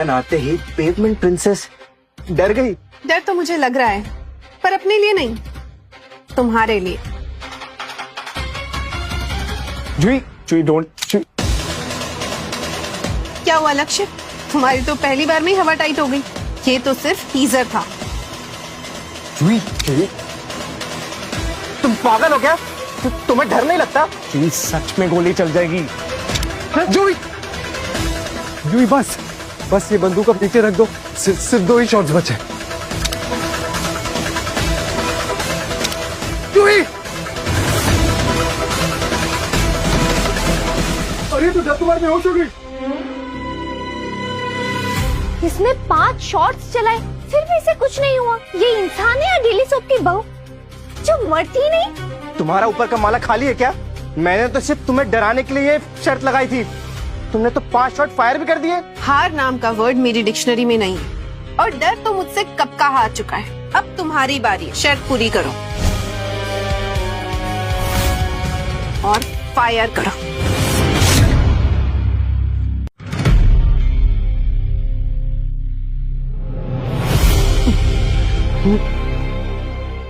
आते ही pavement princess डर गई। डर तो मुझे लग रहा है, पर अपने लिए नहीं, तुम्हारे लिए। जुई जुई डोंट जुई। क्या हुआ लक्ष्य? तुम्हारी तो पहली बार में ही हवा टाइट हो गई। ये तो सिर्फ टीजर था। जुई जुई तुम पागल हो क्या? तुम्हें डर नहीं लगता? जुई सच में गोली चल जाएगी। जुई जुई बस बस ये बंदूक अब नीचे रख दो। सिर्फ 2 ही शॉट्स बचे। जुई अरे तो तुम्हारे बेहोश हो गई। इसने 5 शॉट्स चलाए फिर भी इसे कुछ नहीं हुआ। ये इंसान है या डेली सोप की बहू जो मरती नहीं? तुम्हारा ऊपर का माला खाली है क्या? मैंने तो सिर्फ तुम्हें डराने के लिए ये शर्त लगाई थी। तुमने तो 5 शॉट फायर भी कर दिए। हार नाम का वर्ड मेरी डिक्शनरी में नहीं है और डर तो मुझसे कब का हार चुका है। अब तुम्हारी बारी है, शर्त पूरी करो और फायर करो।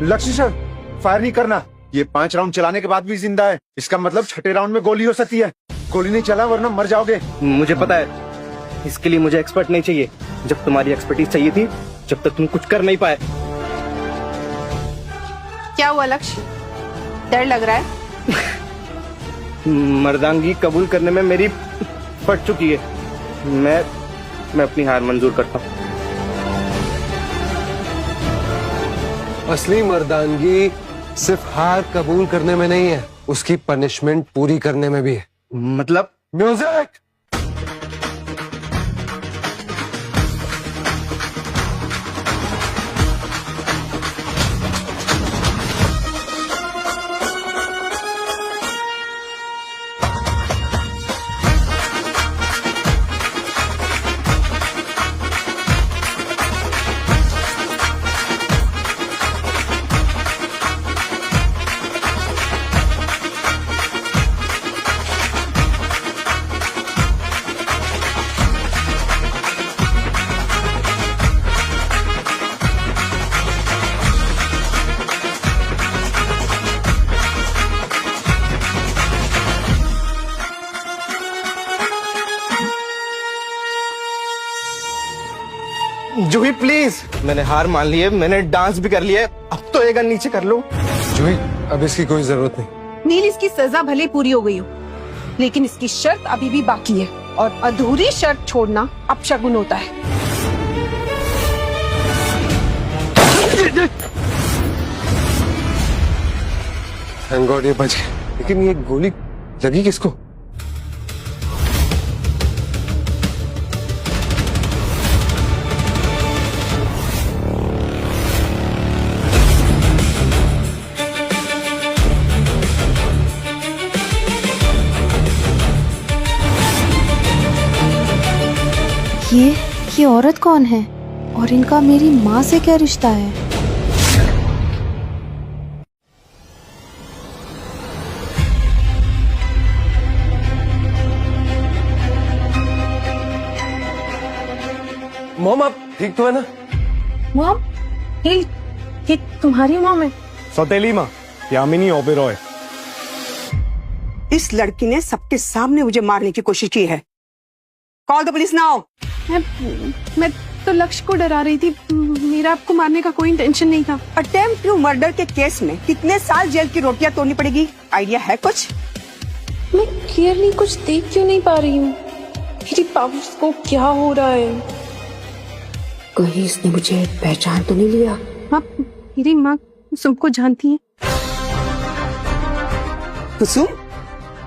लक्ष्य सर, फायर नहीं करना। ये 5 राउंड चलाने के बाद भी जिंदा है। इसका मतलब 6ठे राउंड में गोली हो सकती है। गोली नहीं चला वरना मर जाओगे। मुझे पता है, इसके लिए मुझे एक्सपर्ट नहीं चाहिए। जब तुम्हारी एक्सपर्टीज चाहिए थी, जब तक तुम कुछ कर नहीं पाए। क्या हुआ लक्ष्य? डर लग रहा है? मर्दानगी कबूल करने में मेरी फट चुकी है। मैं अपनी हार मंजूर करता हूँ। असली मर्दानगी सिर्फ हार कबूल करने में नहीं है, उसकी पनिशमेंट पूरी करने में भी है। मतलब म्यूजिक। जूही प्लीज, मैंने हार मान ली है। मैंने डांस भी कर लिया है। अब तो ये गन नीचे कर लो। जुही अब इसकी कोई जरूरत नहीं। नील, इसकी सजा भले पूरी हो गई हो, लेकिन इसकी शर्त अभी भी बाकी है और अधूरी शर्त छोड़ना अपशगुन होता है। थैंक गॉड ये बच गया, लेकिन ये गोली लगी किसको? ये औरत कौन है और इनका मेरी माँ से क्या रिश्ता है? मॉम आप ठीक तो है ना? मॉम, ये तुम्हारी मॉम है? सौतेली माँ, यामिनी ओबेरॉय। इस लड़की ने सबके सामने मुझे मारने की कोशिश की है। Call the police now. मैं तो लक्ष्य को डरा रही थी। मेरा आपको मारने का कोई इंटेंशन नहीं था। अटेम्प्ट टू मर्डर के केस में कितने साल जेल की रोटियां तोड़नी पड़ेगी? आइडिया है कुछ? मैं क्लियरली कुछ देख क्यों नहीं पा रही हूँ? मेरी पावर्स को क्या हो रहा है? कहीं इसने मुझे पहचान तो नहीं लिया? आप मेरी माँ कुसुम को जानती हैं? कुसुम?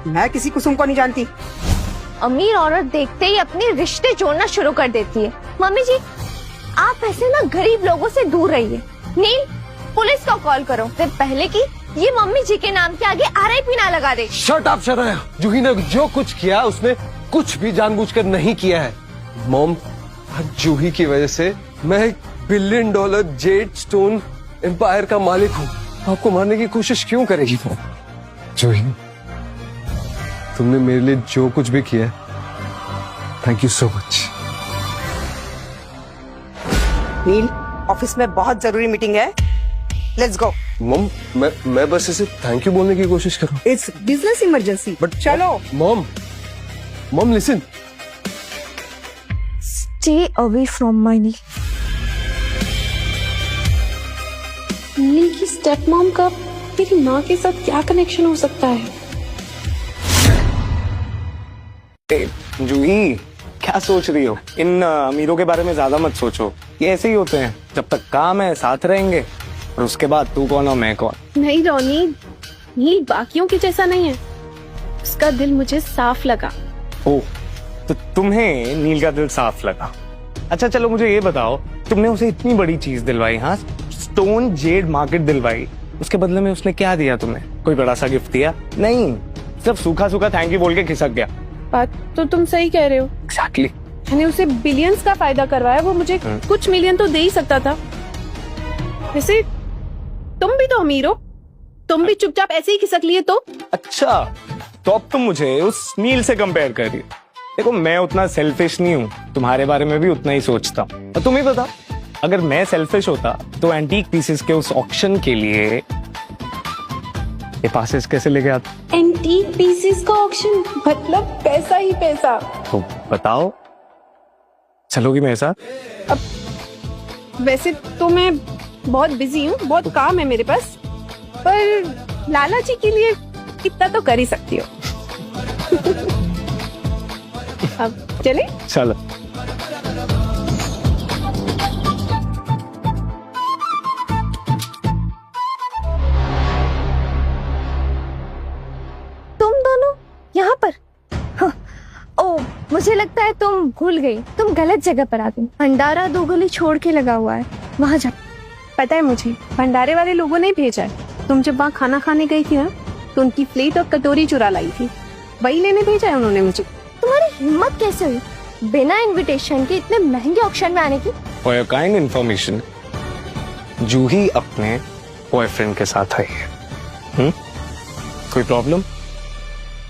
मैं किसी कुसुम को नहीं जानती। अमीर औरत देखते ही अपने रिश्ते जोड़ना शुरू कर देती है। मम्मी जी, आप ऐसे ना गरीब लोगों से दूर रहिए। नील, पुलिस को कॉल करो इससे पहले कि ये मम्मी जी के नाम के आगे RIP ना लगा दे। Shut up शराया। जूही ने जो कुछ किया उसने कुछ भी जानबूझकर नहीं किया है। मॉम, आज जूही की वजह से मैं एक $1 बिलियन जेड स्टोन एम्पायर का मालिक हूँ। आपको मारने की कोशिश क्यों करेगी वो? जूही, तुमने मेरे लिए जो कुछ भी किया, thank you so much. Neel, office में बहुत जरूरी मीटिंग है, लेट्स गो। मॉम, मैं बस इसे थैंक यू बोलने की कोशिश कर रहा हूँ। इट्स बिजनेस इमरजेंसी, बट चलो। Mom listen. Stay away from my Neil. नील की स्टेप मॉम का मेरी माँ के साथ क्या कनेक्शन हो सकता है? जूही, क्या सोच रही हो? इन अमीरों के बारे में ज्यादा मत सोचो। ये ऐसे ही होते हैं, जब तक काम है साथ रहेंगे और उसके बाद तू कौन और मैं कौन। नहीं रोनी, नील बाकियों के जैसा नहीं है। उसका दिल मुझे साफ लगा। ओ, तो तुम्हें नील का दिल साफ लगा। अच्छा चलो मुझे ये बताओ, तुमने उसे इतनी बड़ी चीज दिलवाई, हाँ, स्टोन जेड मार्केट दिलवाई, उसके बदले में उसने क्या दिया तुम्हें? कोई बड़ा सा गिफ्ट दिया? नहीं, सिर्फ सूखा सूखा थैंक यू बोल के खिसक गया। बात तो तुम सही कह रहे हो। एग्जैक्टली। मैंने उसे बिलियंस का फायदा करवाया, वो मुझे कुछ मिलियन तो दे ही सकता था। वैसे तुम भी तो अमीर हो, तुम भी चुपचाप ऐसे ही खिसक लिए तो। अच्छा, तो अब तुम मुझे उस नील से कंपेयर कर रही हो। देखो मैं उतना सेल्फिश नहीं हूँ, तुम्हारे बारे में भी उतना ही सोचता हूँ। और तुम ही बताओ, अगर मैं सेल्फिश होता तो एंटीक पीसेस के उस ऑक्शन के लिए ये पासेस कैसे लेके आता? एंटीक पीसेस का ऑक्शन मतलब पैसा ही पैसा। तो बताओ, चलोगी मेरे साथ? वैसे तो मैं बहुत बिजी हूँ, बहुत काम है मेरे पास, पर लाला जी के लिए इतना तो कर ही सकती हो। अब चले? चलो। तुम दोनों यहाँ पर? हाँ, ओ, मुझे लगता है तुम भूल गई, तुम गलत जगह पर आ गई। भंडारा 2 गली छोड़ के लगा हुआ है, वहाँ जा। पता है मुझे, भंडारे वाले लोगों ने भेजा है। तुम जब वहाँ खाना खाने गई थी ना, तो उनकी प्लेट और कटोरी चुरा लाई थी, वही लेने भेजा है उन्होंने मुझे। तुम्हारी हिम्मत कैसे हुई बिना इनविटेशन के इतने महंगे ऑक्शन में आने की? फॉर योर काइंड इन्फॉर्मेशन, जूही अपने बॉयफ्रेंड के साथ आई है। कोई प्रॉब्लम?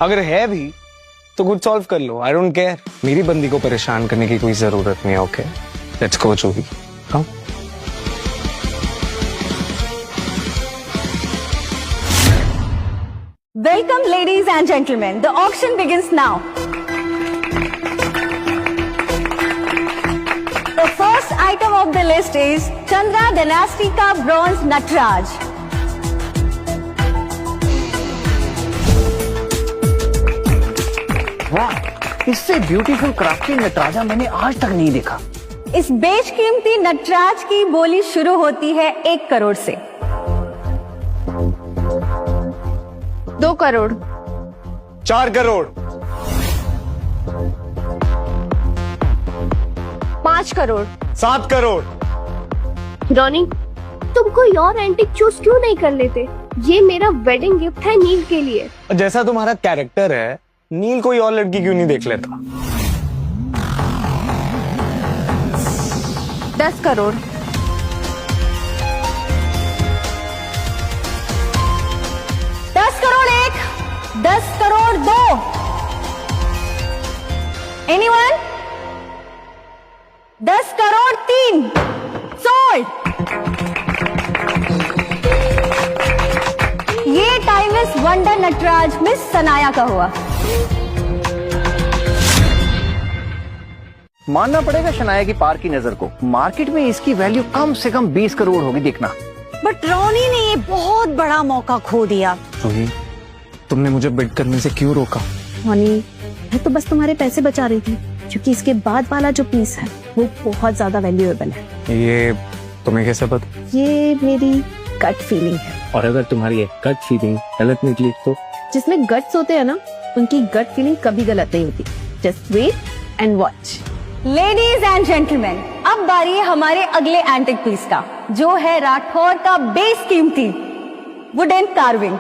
अगर है भी तो कुछ सॉल्व कर लो, आई डोंट केयर। मेरी बंदी को परेशान करने की कोई जरूरत नहीं है। Okay, let's go Juhi, come. Welcome, ladies and gentlemen. The auction begins now. The first item of the list is Chandra Dynasty का bronze नटराज। वाह, इससे ब्यूटीफुल क्राफ्टेड नटराजा मैंने आज तक नहीं देखा। इस बेशकीमती नटराज की बोली शुरू होती है 1 करोड़ से। 2 करोड़। 4 करोड़। 5 करोड़। 7 करोड़। रॉनी, तुम कोई और एंटीक चूज क्यों नहीं कर लेते? ये मेरा वेडिंग गिफ्ट है नील के लिए। और जैसा तुम्हारा कैरेक्टर है, नील कोई और लड़की क्यों नहीं देख लेता? 10 करोड़। 10 करोड़ 1, 10 करोड़ 2। Anyone? 10 करोड़ 3। Sold। ये timeless wonder Nataraj miss Sanaya का हुआ। मानना पड़ेगा शनाया की पार की नजर को। मार्केट में इसकी वैल्यू कम से कम 20 करोड़ होगी, देखना। बट रोनी ने ये बहुत बड़ा मौका खो दिया। जूही, तुमने मुझे बिड करने से क्यों रोका? रोनी, मैं तो बस तुम्हारे पैसे बचा रही थी, क्योंकि इसके बाद वाला जो पीस है वो बहुत ज्यादा वैल्यूएबल है। ये तुम्हें कैसे पता? ये मेरी गट फीलिंग है। और अगर तुम्हारी ये गट फीलिंग गलत निकली तो? जिसमें गट्स होते हैं ना, उनकी गट फीलिंग कभी गलत नहीं होती। Just wait and watch. Ladies and gentleman, अब बारी है हमारे अगले एंटिक पीस का, जो है राठौर का बेशकीमती वुडन कार्विंग।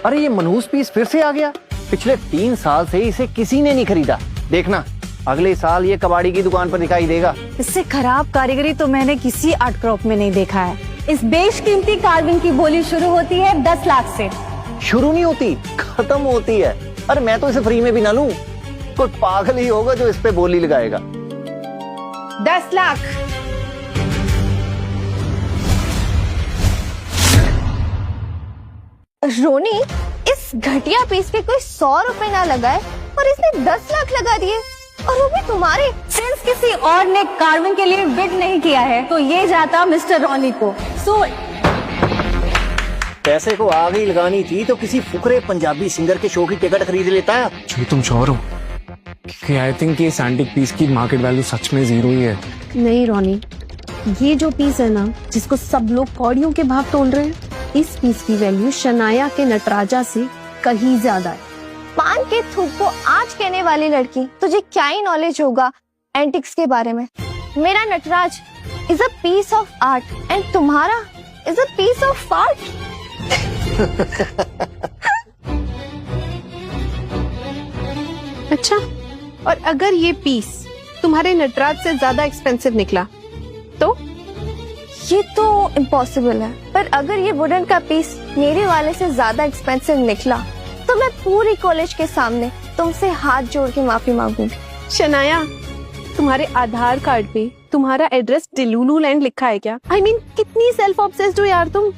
अरे ये मनहूस पीस फिर से आ गया। पिछले 3 साल से इसे किसी ने नहीं खरीदा। देखना, अगले साल ये कबाड़ी की दुकान पर दिखाई देगा। इससे खराब कारीगरी तो मैंने किसी आर्ट क्रॉप में नहीं देखा है। इस बेशकीमती कार्विंग की बोली शुरू होती है 10 लाख से। शुरू नहीं होती, खत्म होती है। अरे मैं तो इसे फ्री में भी ना लूं, कोई पागल ही होगा जो इस पे बोली लगाएगा। 10 लाख। रोनी, इस घटिया पीस पे कोई 100 रुपए ना लगाए और इसने 10 लाख लगा दिए, और वो भी तुम्हारे। सिंस किसी और ने कार्विंग के लिए बिड नहीं किया है तो ये जाता मिस्टर रॉनी को। सो पैसे को आग ही लगानी थी तो किसी फुकरे पंजाबी सिंगर के शो की टिकट खरीद लेता है। जो तुम श्योर हो कि आई थिंक ये सैंटिक पीस की मार्केट वैल्यू सच में 0 ही है? नहीं रोनी, ये जो पीस है ना जिसको सब लोग कौड़ियों के भाव तोल रहे हैं, इस पीस की वैल्यू शनाया के नटराजा से कहीं ज्यादा है। पान के थूक को आज कहने वाली लड़की, तुझे क्या ही नॉलेज होगा एंटिक्स के बारे में। मेरा Nataraj is a piece of art and तुम्हारा is a piece of fart. अच्छा, और अगर ये पीस तुम्हारे नटराज से ज्यादा एक्सपेंसिव निकला तो? ये तो इम्पॉसिबल है, पर अगर ये वुडन का पीस मेरे वाले से ज्यादा एक्सपेंसिव निकला तो मैं पूरी कॉलेज के सामने तुमसे हाथ जोड़ के माफी मांगूंगी। शनाया, तुम्हारे आधार कार्ड पे तुम्हारा एड्रेस डिलुलू लैंड लिखा है क्या? I mean, कितनी सेल्फ ऑब्सेस्ड हो यार तुम।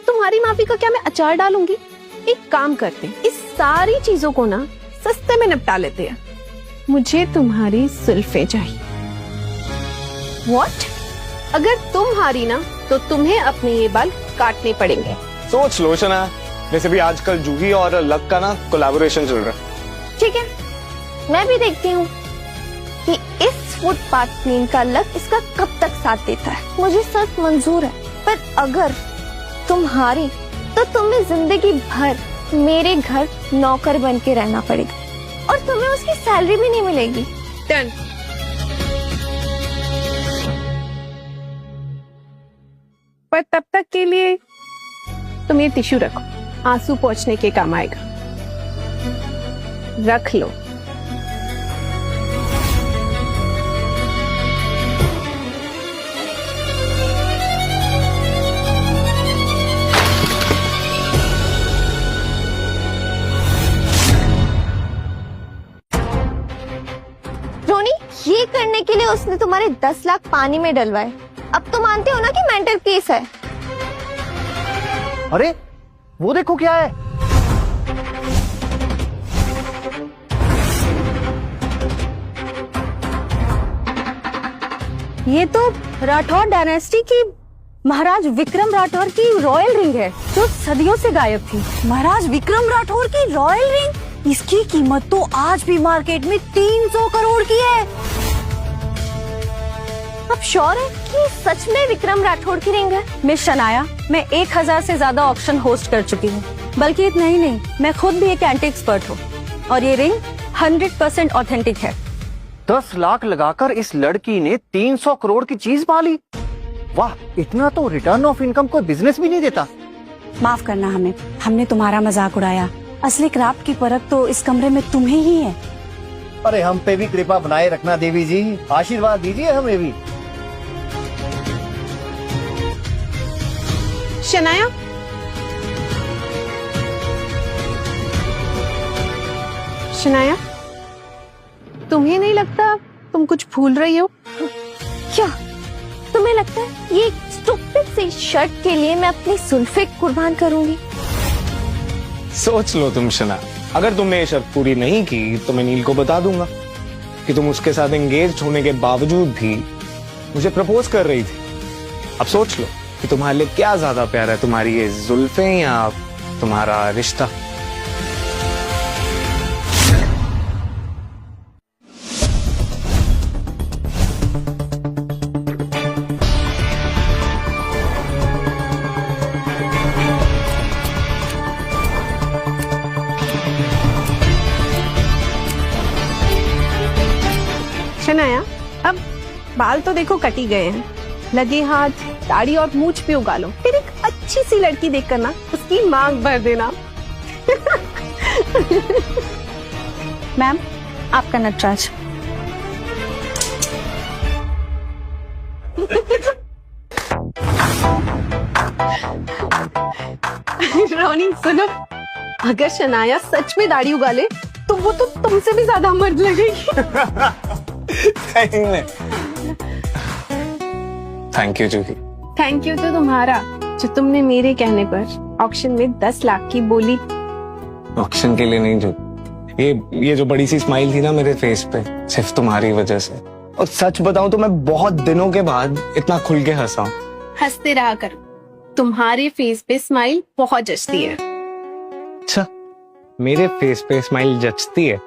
तुम्हारी माफी का क्या मैं अचार डालूंगी? एक काम करते हैं, इस सारी चीजों को ना सस्ते में निपटा लेते हैं। मुझे तुम्हारी सुल्फे चाहिए। What? अगर तुम हारी ना तो तुम्हें अपने ये बाल काटने पड़ेंगे। सोच लो शना, वैसे भी आजकल जूही और लक का ना कोलैबोरेशन चल रहा है। ठीक है, मैं भी देखती हूँ कि इस फुटपाथ क्वीन का लक इसका कब तक साथ देता है। मुझे सब मंजूर है, पर अगर तुम हारी तो तुम्हें जिंदगी भर मेरे घर नौकर बन के रहना पड़ेगा और तुम्हें उसकी सैलरी भी नहीं मिलेगी। डन। पर तब तक के लिए तुम ये टिश्यू रखो, आंसू पोंछने के काम आएगा। रख लो। रोनी, ये करने के लिए उसने तुम्हारे 10 लाख पानी में डलवाए। अब तो मानते हो ना कि मेंटल केस है। अरे वो देखो क्या है। ये तो राठौर डायनेस्टी की महाराज विक्रम राठौर की रॉयल रिंग है जो सदियों से गायब थी। महाराज विक्रम राठौर की रॉयल रिंग, इसकी कीमत तो आज भी मार्केट में 300 करोड़ की है। अब श्योर है कि सच में विक्रम राठौर की रिंग है? मिस शनाया, मैं 1000 से ज्यादा ऑक्शन होस्ट कर चुकी हूँ, बल्कि इतना ही नहीं, मैं खुद भी एक एंटीक एक्सपर्ट हूँ और ये रिंग 100% ऑथेंटिक है। 10 लाख लगाकर इस लड़की ने 300 करोड़ की चीज पाली। वाह, इतना तो रिटर्न ऑफ इनकम कोई बिजनेस भी नहीं देता। माफ करना हमें, हमने तुम्हारा मजाक उड़ाया। असली क्राफ्ट की परख तो इस कमरे में तुम्हें ही है। अरे हम पे भी कृपा बनाए रखना देवी जी, आशीर्वाद दीजिए हमें भी। शनाया, शनाया, तुम्हें नहीं लगता तुम कुछ भूल रही हो? क्या तुम्हें लगता है ये स्टूपिड सी शर्ट के लिए मैं अपनी सुल्फे कुर्बान करूंगी? सोच लो तुम शना, अगर तुमने ये शर्त पूरी नहीं की तो मैं नील को बता दूंगा कि तुम उसके साथ एंगेज होने के बावजूद भी मुझे प्रपोज कर रही थी। अब सोच लो कि तुम्हारे लिए क्या ज्यादा प्यारा है, तुम्हारी ये जुल्फे या तुम्हारा रिश्ता। शनाया, अब बाल तो देखो कटी गए हैं, लगे हाथ, दाढ़ी और मूछ पे उगा लो। फिर एक अच्छी सी लड़की देखकर ना उसकी मांग भर देना। मैम, आपका नटराज। रोनी सुनो, अगर शनाया सच में दाढ़ी उगा ले तो वो तो तुमसे भी ज्यादा मर्द लगेगी। Thank you Juhi. Thank you तो तुम्हारा, जो तुमने मेरे कहने पर ऑक्शन में 10 लाख की बोली। ऑक्शन के लिए नहीं, जो ये जो बड़ी सी स्माइल थी ना मेरे फेस पे, सिर्फ तुम्हारी वजह से। और सच बताऊं तो मैं बहुत दिनों के बाद इतना खुल के हंसा हूं। हंसते रहा करो, तुम्हारे फेस पे स्माइल बहुत जचती है। अच्छा, मेरे फेस पे स्माइल जचती है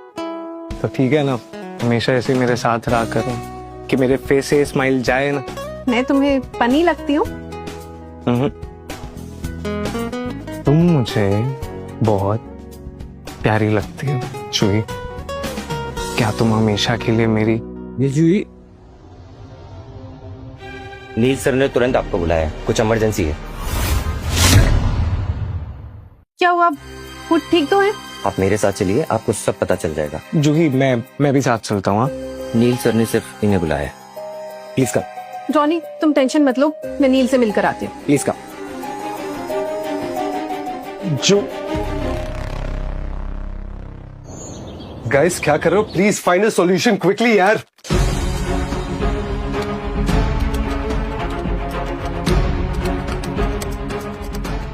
तो ठीक है ना, हमेशा ऐसे मेरे साथ रहा करो कि मेरे फेस से स्माइल जाए ना। मैं तुम्हें फनी लगती हूँ? तुम मुझे बहुत प्यारी लगती हो जूही। क्या तुम हमेशा के लिए मेरी? ये जूही, नील सर ने तुरंत आपको बुलाया है, कुछ इमरजेंसी है। क्या हुआ, खुद ठीक तो है? आप मेरे साथ चलिए, आपको सब पता चल जाएगा। जूही मैं भी साथ चलता हूँ। नील सर ने सिर्फ इन्हें बुलाया है। Please come. जॉनी तुम टेंशन मत लो, मैं नील से मिलकर आती हूँ। Please come. जो गाइस क्या कर रहे हो? Please find a solution quickly यार।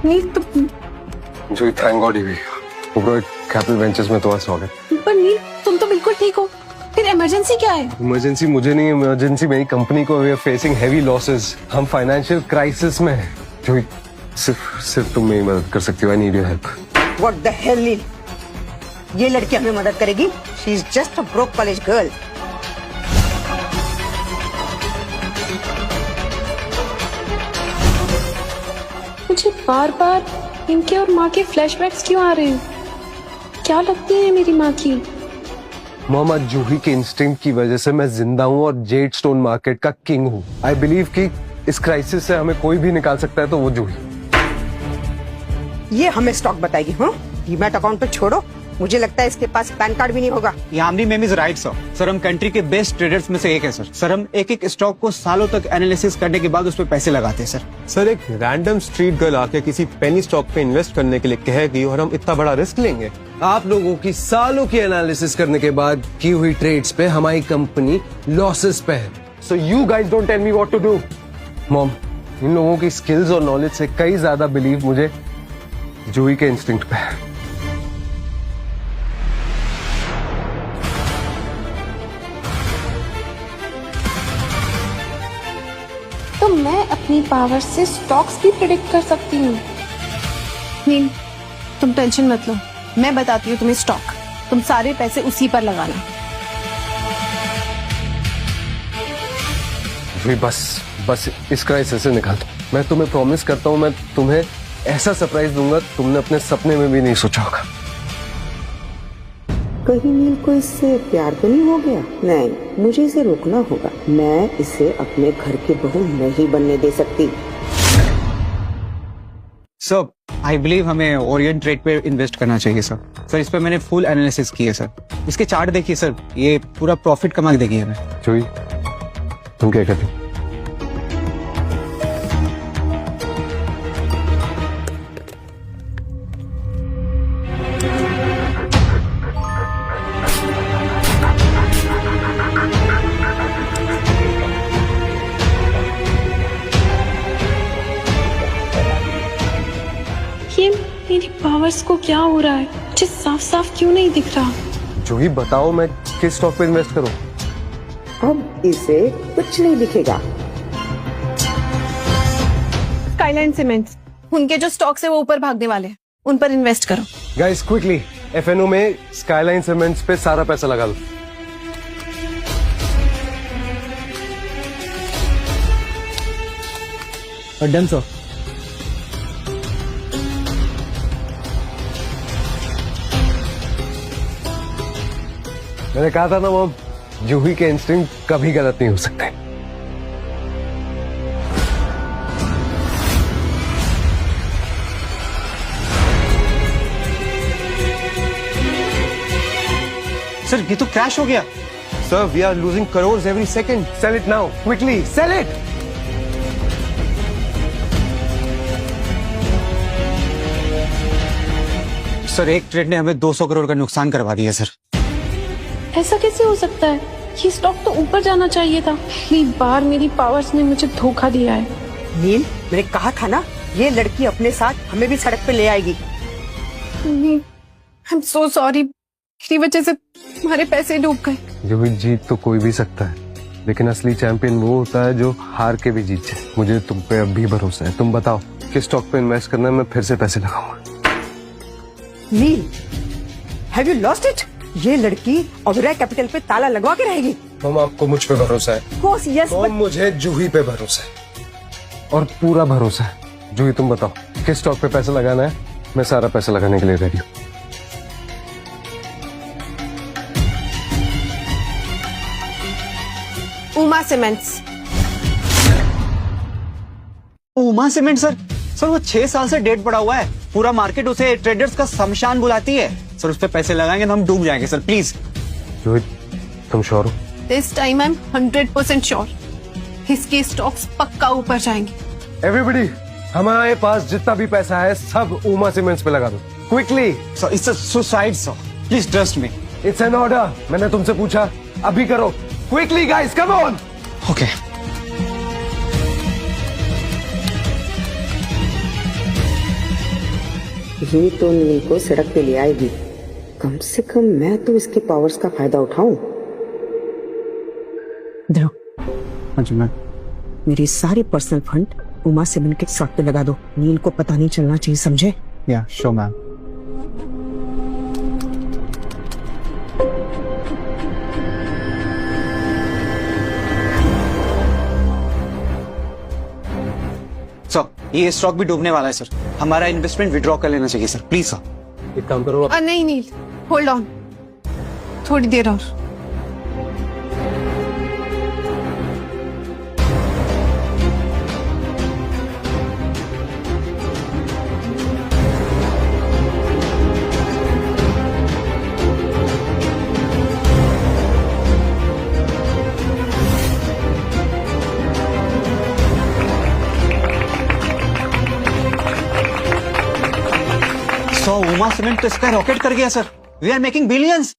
नील तुम, जो थैंक गॉड ही ऊपर कैपिटल वेंचर्स में तुम्हारा स्वागत। पर नील तुम तो बिल्कुल ठीक हो, फिर इमरजेंसी क्या है? इमरजेंसी मुझे नहीं, इमरजेंसी मेरी कंपनी को। We are facing heavy losses, हम फाइनेंशियल क्राइसिस में हैं। जो सिर्फ तुम मेरी मदद कर सकती हो। I need your help. What the hell Neel, ये लड़की हमें मदद करेगी? She is just a broke college girl. मुझे बार बार इनके और माँ के फ्लैशबैक्स क्यों आ रहे हैं? क्या लगती है मेरी माँ की? मोहम्मद जूही के इंस्टिंक्ट की वजह से मैं जिंदा हूँ और जेड स्टोन मार्केट का किंग हूँ। आई बिलीव कि इस क्राइसिस से हमें कोई भी निकाल सकता है तो वो जूही। ये हमें स्टॉक बताएगी। हाँ, डीमैट अकाउंट तो छोड़ो, मुझे लगता है इसके पास पैन कार्ड भी नहीं होगा। Yamini ma'am is right sir. Sir हम कंट्री के बेस्ट ट्रेडर्स में से एक है सर। सर हम एक एक स्टॉक को सालों तक एनालिसिस करने के बाद उस पर पैसे लगाते हैं सर। सर एक रैंडम स्ट्रीट गर्ल आके किसी पेनी स्टॉक पे इन्वेस्ट करने के लिए कहेगी और हम इतना बड़ा रिस्क लेंगे? आप लोगों की सालों की एनालिसिस करने के बाद की हुई ट्रेड्स पे हमारी कंपनी लॉसेस पे है। So you guys don't tell me what to do. Mom, इन लोगों की स्किल्स और नॉलेज से कई ज्यादा बिलीव मुझे जूही के इंस्टिंक्ट पे है। तो मैं अपनी पावर से स्टॉक्स भी प्रेडिक्ट कर सकती हूँ। नील तुम टेंशन मत लो, मैं बताती हूँ तुम्हें स्टॉक, तुम सारे पैसे उसी पर लगाना। जूही बस इस क्राइसिस से निकाल दो। मैं तुम्हें प्रॉमिस करता हूँ, मैं तुम्हें ऐसा सरप्राइज दूंगा तुमने अपने सपने में भी नहीं सोचा होगा। कहीं नील को इससे प्यार तो नहीं हो गया? नहीं, मुझे इसे रोकना होगा। मैं इसे अपने घर की बहू नहीं बनने दे सकती। सर आई बिलीव हमें ओरिएंट ट्रेड पे इन्वेस्ट करना चाहिए सर। सर इस पे मैंने फुल एनालिसिस की है सर। इसके चार्ट देखिए सर, ये पूरा प्रॉफिट कमा के देखिए हमें। जूही तुम क्या कहते हो? ये मेरी पावर्स को क्या हो रहा है? मुझे साफ साफ क्यों नहीं दिख रहा? जूही बताओ मैं किस स्टॉक पे इन्वेस्ट करूं? अब इसे कुछ नहीं दिखेगा। स्काईलाइन सीमेंट्स, उनके जो स्टॉक्स है वो ऊपर भागने वाले हैं, उन पर इन्वेस्ट करो। गाइस क्विकली एफएनओ में स्काईलाइन सीमेंट्स पे सारा पैसा लगा लो। Done sir. मैंने कहा था ना वो जूही के इंस्टिंक्ट कभी गलत नहीं हो सकते। सर ये तो क्रैश हो गया। Sir we are losing crore every second. Sell it now quickly, sell it. Sir एक ट्रेड ने हमें 200 करोड़ का नुकसान करवा दिया सर। ऐसा कैसे हो सकता है? ये स्टॉक तो ऊपर जाना चाहिए था। पहली बार मेरी पावर्स ने मुझे धोखा दिया है। नील, मैंने कहा था ना, ये लड़की अपने साथ हमें भी सड़क पे ले आएगी। आई एम सो सॉरी, मेरी वजह से तुम्हारे पैसे डूब गए। जो भी जीत तो कोई भी सकता है, लेकिन असली चैंपियन वो होता है जो हार के भी जीत जाए। मुझे तुम पे अब भी भरोसा है। तुम बताओ किस स्टॉक पे इन्वेस्ट करना है, मैं फिर से पैसे लगाऊंगा। नील, हैव यू लॉस्ट इट? ये लड़की ओबेरॉय कैपिटल पे ताला लगवा के रहेगी। मम, आपको मुझ पे भरोसा है? कोर्स यस, मम, मुझे जूही पे भरोसा है और पूरा भरोसा है। जूही तुम बताओ किस स्टॉक पे पैसा लगाना है, मैं सारा पैसा लगाने के लिए रेडी हूँ। Uma cements. Uma cement sir? Sir वो 6 साल से डेट पड़ा हुआ है। पूरा मार्केट उसे ट्रेडर्स का शमशान बुलाती है। सर उस पे पैसे लगाएंगे तो हम डूब जाएंगे सर, प्लीज। जूही तुम श्योर हो? This time I am 100% sure. इसके स्टॉक्स पक्का ऊपर जाएंगे। एवरीबडी, हमारे पास जितना भी पैसा है सब उमा सीमेंट्स पे लगा दो quickly. Sir it's a suicide sir, please trust me. It's an order. मैंने तुमसे पूछा, अभी करो quickly guys, come on. Okay. ये तो नील को सड़क पे ले आएगी। कम से कम मैं तो इसके पावर्स का फायदा उठाऊं। देखो, हाँ जी मैम। मेरी सारी पर्सनल फंड उमा सीमेंट के स्टॉक पे लगा दो। नील को पता नहीं चलना चाहिए, समझे? या श्योर मैम। सर ये स्टॉक भी डूबने वाला है सर। हमारा इन्वेस्टमेंट विड्रॉ कर लेना चाहिए सर, प्लीज सर। एक काम करो, नहीं नील, होल्ड ऑन, थोड़ी देर और। उमा सीमेंट तो इसका रॉकेट कर गया sir. We are making billions.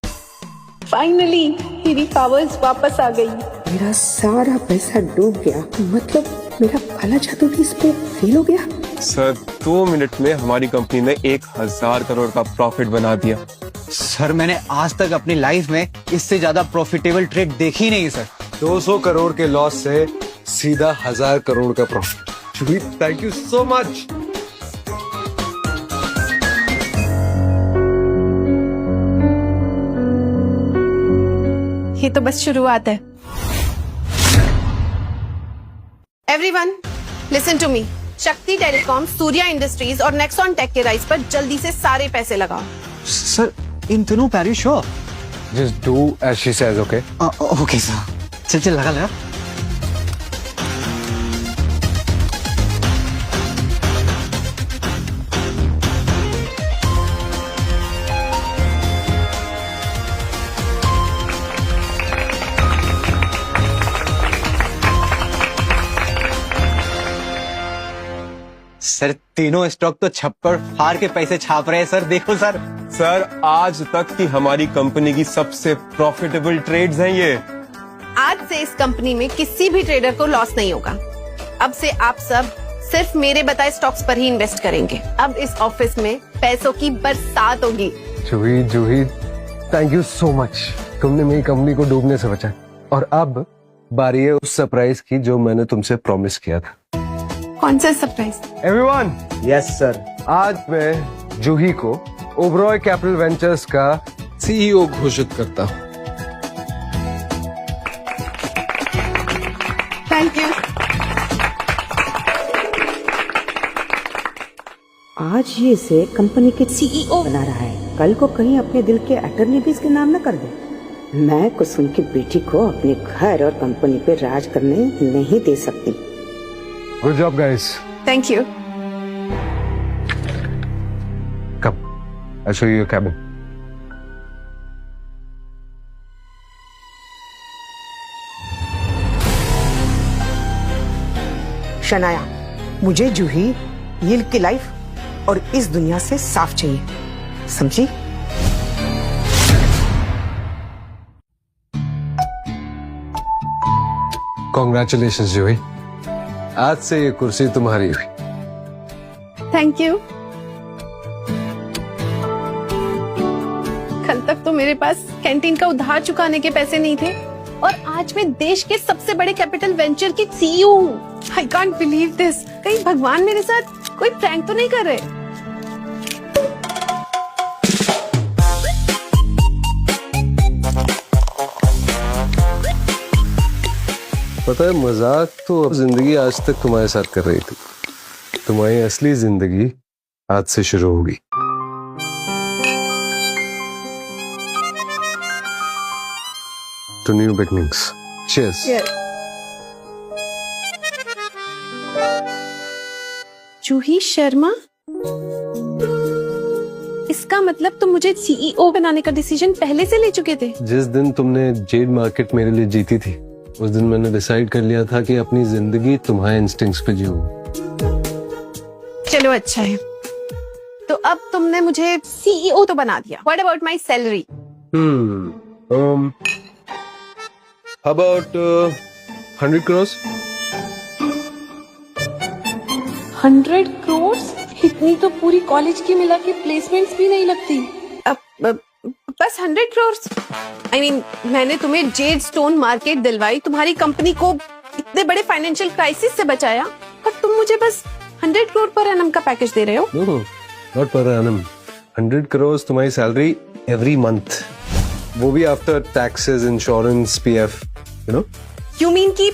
Finally मेरी पावर्स वापस आ गई। मेरा सारा पैसा डूब गया, मतलब मेरा काला जादू भी इस पे फेल हो गया। सर 2 मिनट में हमारी कंपनी ने 1000 करोड़ का प्रॉफिट बना दिया। सर मैंने आज तक अपनी लाइफ में इससे ज्यादा प्रॉफिटेबल ट्रेड देखी नहीं सर। 200 करोड़ के लॉस से सीधा 1000 करोड़ का profit. Thank you so much. ये तो बस शुरुआत है। Everyone listen to me. Shakti telecom, Surya industries और नेक्सॉन टेक के राइस पर जल्दी से सारे पैसे लगाओ। सर इन तीनों पे are you sure? Just do as she says, okay? Okay sir. चल चल लगा लगा। सर तीनों स्टॉक तो छप्पर फाड़ के पैसे छाप रहे हैं सर, देखो सर। सर आज तक की हमारी कंपनी की सबसे प्रॉफिटेबल ट्रेड्स हैं ये। आज से इस कंपनी में किसी भी ट्रेडर को लॉस नहीं होगा। अब से आप सब सिर्फ मेरे बताए स्टॉक्स पर ही इन्वेस्ट करेंगे। अब इस ऑफिस में पैसों की बरसात होगी। जूही जूही, थैंक यू सो मच। तुमने मेरी कंपनी को डूबने से बचाया। और अब बारी है उस सरप्राइज की जो मैंने तुमसे प्रॉमिस किया था। कौन सा सरप्राइज? Everyone, yes sir. आज मैं जूही को ओबेरॉय कैपिटल वेंचर्स का सीईओ घोषित करता हूँ। Thank you. आज ये इसे कंपनी के सीईओ बना रहा है, कल को कहीं अपने दिल के अटर्नी भी इसके नाम न कर दे। मैं कुसुम की बेटी को अपने घर और कंपनी पे राज करने नहीं दे सकती। Good job guys. Thank you. Come, I'll show you your cabin. Shanaya, मुझे जूही, नील की लाइफ और इस दुनिया से साफ चाहिए। समझी? कॉन्ग्रेचुलेशंस जूही, आज से ये कुर्सी तुम्हारी हुई। Thank you. कल तक तो मेरे पास कैंटीन का उधार चुकाने के पैसे नहीं थे और आज मैं देश के सबसे बड़े कैपिटल वेंचर की सीईओ हूँ। I can't believe this. कहीं भगवान मेरे साथ कोई प्रैंक तो नहीं कर रहे? पता है, मजाक तो अब जिंदगी आज तक तुम्हारे साथ कर रही थी, तुम्हारी असली जिंदगी आज से शुरू होगी। To new beginnings. Cheers. जूही शर्मा, इसका मतलब तुम मुझे सीईओ बनाने का डिसीजन पहले से ले चुके थे? जिस दिन तुमने जेड मार्केट मेरे लिए जीती थी, उस दिन मैंने डिसाइड कर लिया था कि अपनी जिंदगी तुम्हारे इंस्टिंक्ट्स पे जीऊं। चलो अच्छा है, तो अब तुमने मुझे सीईओ तो बना दिया। What about my salary? How about 100 crores? 100 crores? इतनी तो पूरी कॉलेज की मिला के प्लेसमेंट्स भी नहीं लगती। बस 100 crores? I mean, मैंने तुम्हें जेड स्टोन मार्केट दिलवाई, तुम्हारी कंपनी को इतने बड़े फाइनेंशियल क्राइसिस से बचाया, और तुम मुझे बस 100 crore पर एनम का पैकेज दे रहे हो? No, not per annum. 100 crores तुम्हारी सैलरी every month. वो भी after taxes, insurance, PF, you know. You mean कि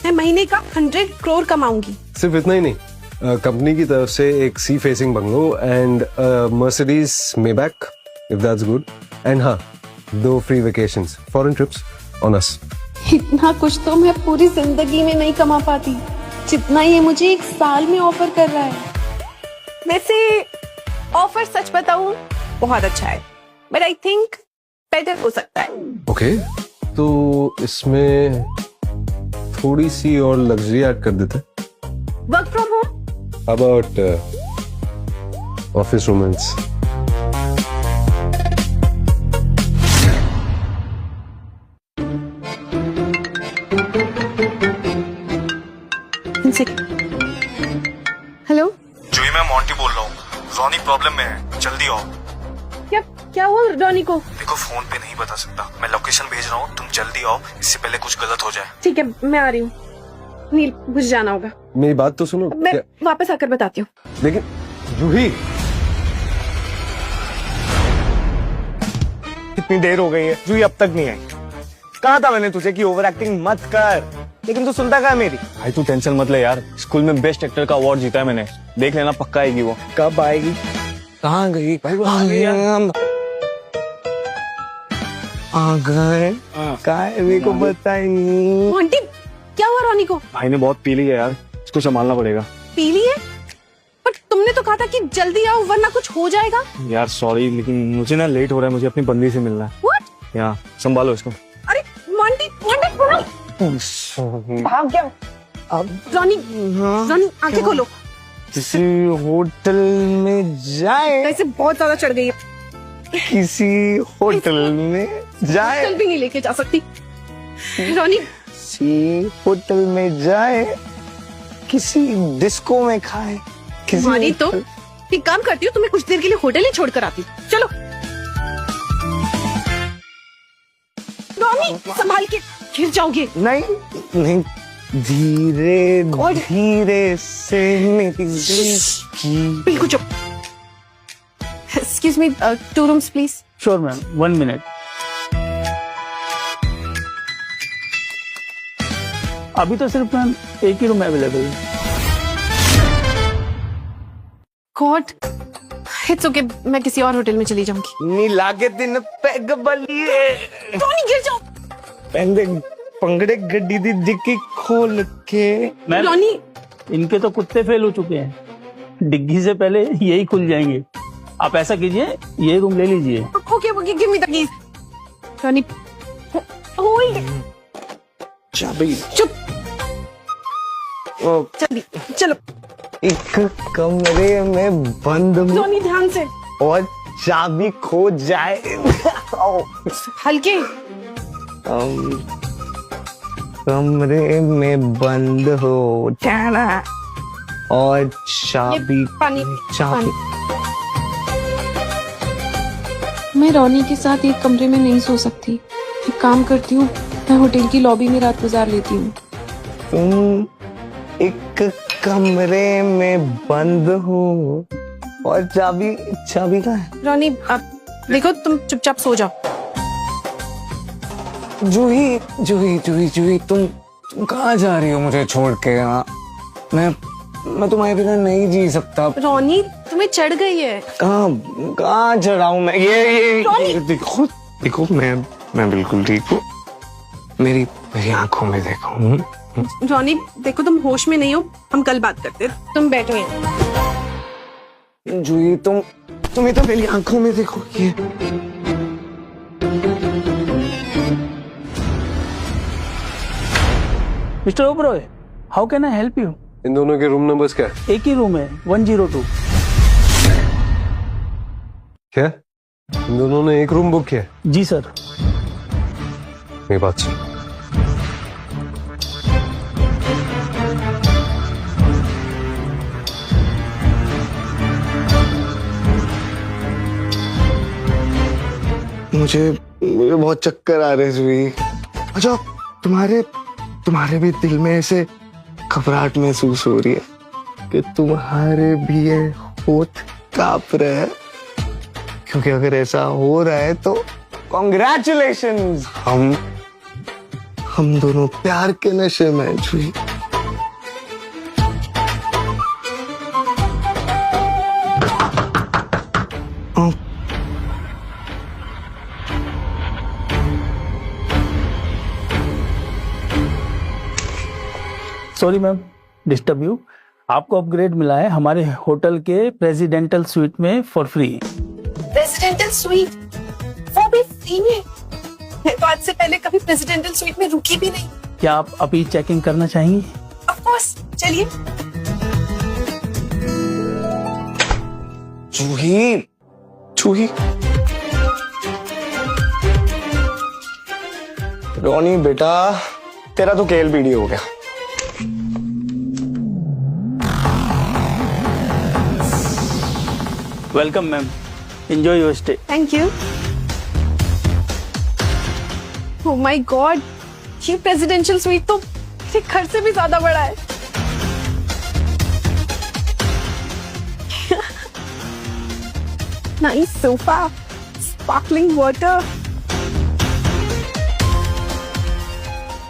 मैं महीने का 100 crore कमाऊंगी? सिर्फ इतना ही नहीं, कंपनी की तरफ से एक sea facing bungalow and Mercedes Maybach, if that's good, and हाँ, 2 free vacations, foreign trips on us. इतना कुछ तो मैं पूरी जिंदगी में नहीं कमा पाती, जितना ये मुझे 1 साल में ऑफर कर रहा है। वैसे ऑफर सच बताऊं बहुत अच्छा है, बट आई थिंक बेटर हो सकता है। ओके, तो इसमें थोड़ी सी और लग्जरी ऐड कर देते। Work from home? About office romance. Hello Juhi, मैं मोंटी बोल रहा हूँ। रॉनी प्रॉब्लम में है, जल्दी आओ। क्या हुआ रॉनी को? देखो, फोन पे नहीं बता सकता, मैं लोकेशन भेज रहा हूँ, तुम जल्दी आओ, इससे पहले कुछ गलत हो जाए। ठीक है, मैं आ रही हूँ। नील, मुझे जाना होगा। मेरी बात तो सुनो। मैं वापस आकर बताती हूँ। लेकिन जूही, कितनी देर हो गई है, जूही अब तक नहीं आई। कहा था मैंने तुझे कि ओवर एक्टिंग मत कर, लेकिन तू सुनता क्या मेरी? भाई तू टेंशन मत ले यार, स्कूल में बेस्ट एक्टर का अवार्ड जीता है मैंने, देख लेना, पक्का आएगी वो। कब आएगी? कहाँ गई? भाई वो आ गई। आ गए? काय मेरे को बताई नहीं। मोंटी, क्या हुआ रॉनी को? भाई ने बहुत पी ली है यार, इसको संभालना पड़ेगा। पी ली है? पर तुमने तो कहा था कि जल्दी आओ वरना कुछ हो जाएगा। यार सॉरी, लेकिन मुझे ना लेट हो रहा है, मुझे अपनी बंदी से मिलना है। What? यार संभालो इसको। अरे मोंटी, भाग गया। रॉनी, रॉनी आंखें खोलो। किसी होटल में जाए। वैसे बहुत ज्यादा चढ़ गई है। किसी होटल में जाए। होटल भी नहीं लेके जा सकती। रॉनी, किसी होटल में जाए, किसी डिस्को में खाए, तुम्हारी तो एक काम करती हूँ, तुम्हें कुछ देर के लिए होटल ही छोड़कर आती हूँ। चलो रॉनी, संभाल के, गिर जाओगे। नहीं नहीं, धीरे धीरे से मेरी दिल की। बिल्कुल चुप। Excuse me, 2 rooms please. Sure ma'am, 1 minute. अभी तो सिर्फ मैम एक ही रूम अवेलेबल है। गॉड, इट्स ओके, मैं किसी और होटल में चली जाऊंगी। नीला के दिन पैग बलिए, रॉनी गिर जाओ। पैंदे पंगड़े गड्डी दी डिक्की खोल के। रॉनी, इनके तो कुत्ते फेल हो चुके हैं, डिग्गी से पहले यही खुल जाएंगे। आप ऐसा कीजिए, ये रूम ले लीजिए। Okay okay, give me the keys. Ronnie, hold. चाबी। चुप। चाबी, चलो। एक कमरे में बंद रॉनी ध्यान से। और चाबी खो जाए। हल्के कमरे में बंद हो जाना और चाबी पानी चाबी। मैं रोनी के साथ एक कमरे में नहीं सो सकती। एक काम करती हूँ, मैं होटल की लॉबी में रात गुजार लेती हूँ। तुम एक कमरे में बंद हो और चाबी चाबी कहाँ है? रोनी अब देखो, तुम चुपचाप सो जाओ। जूही जूही जूही जूही, तुम कहाँ जा रही हो मुझे छोड़ के? मैं तुम्हारे बिना नहीं जी सकता। रोनी तुम्हें चढ़ गई है। कहाँ चढ़ाऊं मैं? ये देखो देखो, मैं बिल्कुल ठीक हूँ। मेरी आंखों में देखो। रोनी देखो, तुम होश में नहीं हो, हम कल बात करते हैं। तुम बैठो यहाँ। जूही तुम्हें तो मेरी आंखों में देखो। ये mister Oberoi, how can I help you? इन दोनों के रूम नंबर्स क्या है? एक ही रूम है, 102। क्या इन दोनों ने एक रूम बुक किया? जी सर। मेरी बात सुन। मुझे बहुत चक्कर आ रहे जूही। अच्छा, तुम्हारे भी दिल में ऐसे घबराहट महसूस हो रही है कि तुम्हारे भी ये होठ कांप रहे हैं? क्योंकि अगर ऐसा हो रहा है तो कॉन्ग्रेचुलेशंस, हम दोनों प्यार के नशे में हैं Juhi. Sorry ma'am, disturb you. आपको अपग्रेड मिला है हमारे होटल के प्रेसिडेंटल स्वीट में फॉर फ्री। प्रेसिडेंटल स्वीट, वो भी फ्री में? मैं तो आज से पहले कभी प्रेसिडेंटल स्वीट में रुकी भी नहीं। क्या आप अभी चेकिंग करना चाहेंगी? ऑफ कोर्स, चलिए। जूही जूही, रोनी बेटा, तेरा तो KLPD हो गया। Welcome ma'am, enjoy your stay. Thank you. Oh my God, ये प्रेसिडेंशियल स्वीट तो मेरे घर से भी ज्यादा बड़ा है। Nice sofa, sparkling water,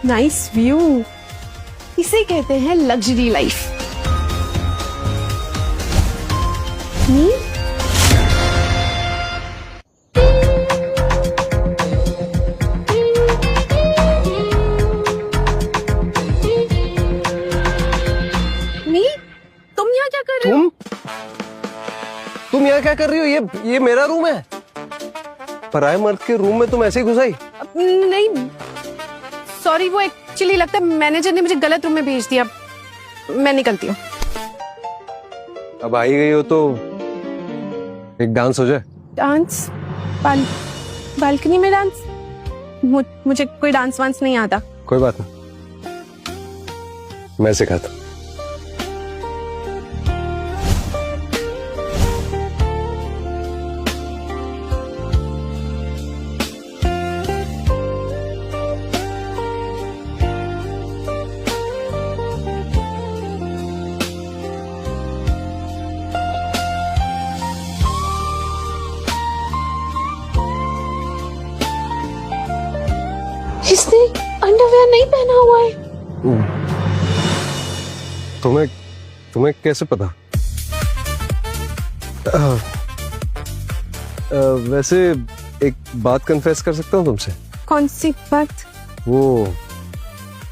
nice view. इसे कहते हैं लग्जरी लाइफ। तुम यहाँ क्या कर रही हो? ये मेरा रूम है। पराये मर्द के रूम में तुम ऐसे ही घुसाई? नहीं, सॉरी, वो एक्चुअली लगता है मैनेजर ने मुझे गलत रूम में भेज दिया। मैं निकलती हूँ। अब आई गई हो तो एक डांस हो जाए। डांस? बालकनी में डांस? मुझे कोई डांस वांस नहीं आता। कोई बात नहीं, मैं सिखाता। इसने अंडरवेयर नहीं पहना हुआ है। तुम्हें कैसे पता? वैसे एक बात कन्फेस कर सकता हूँ तुमसे? कौन सी बात? वो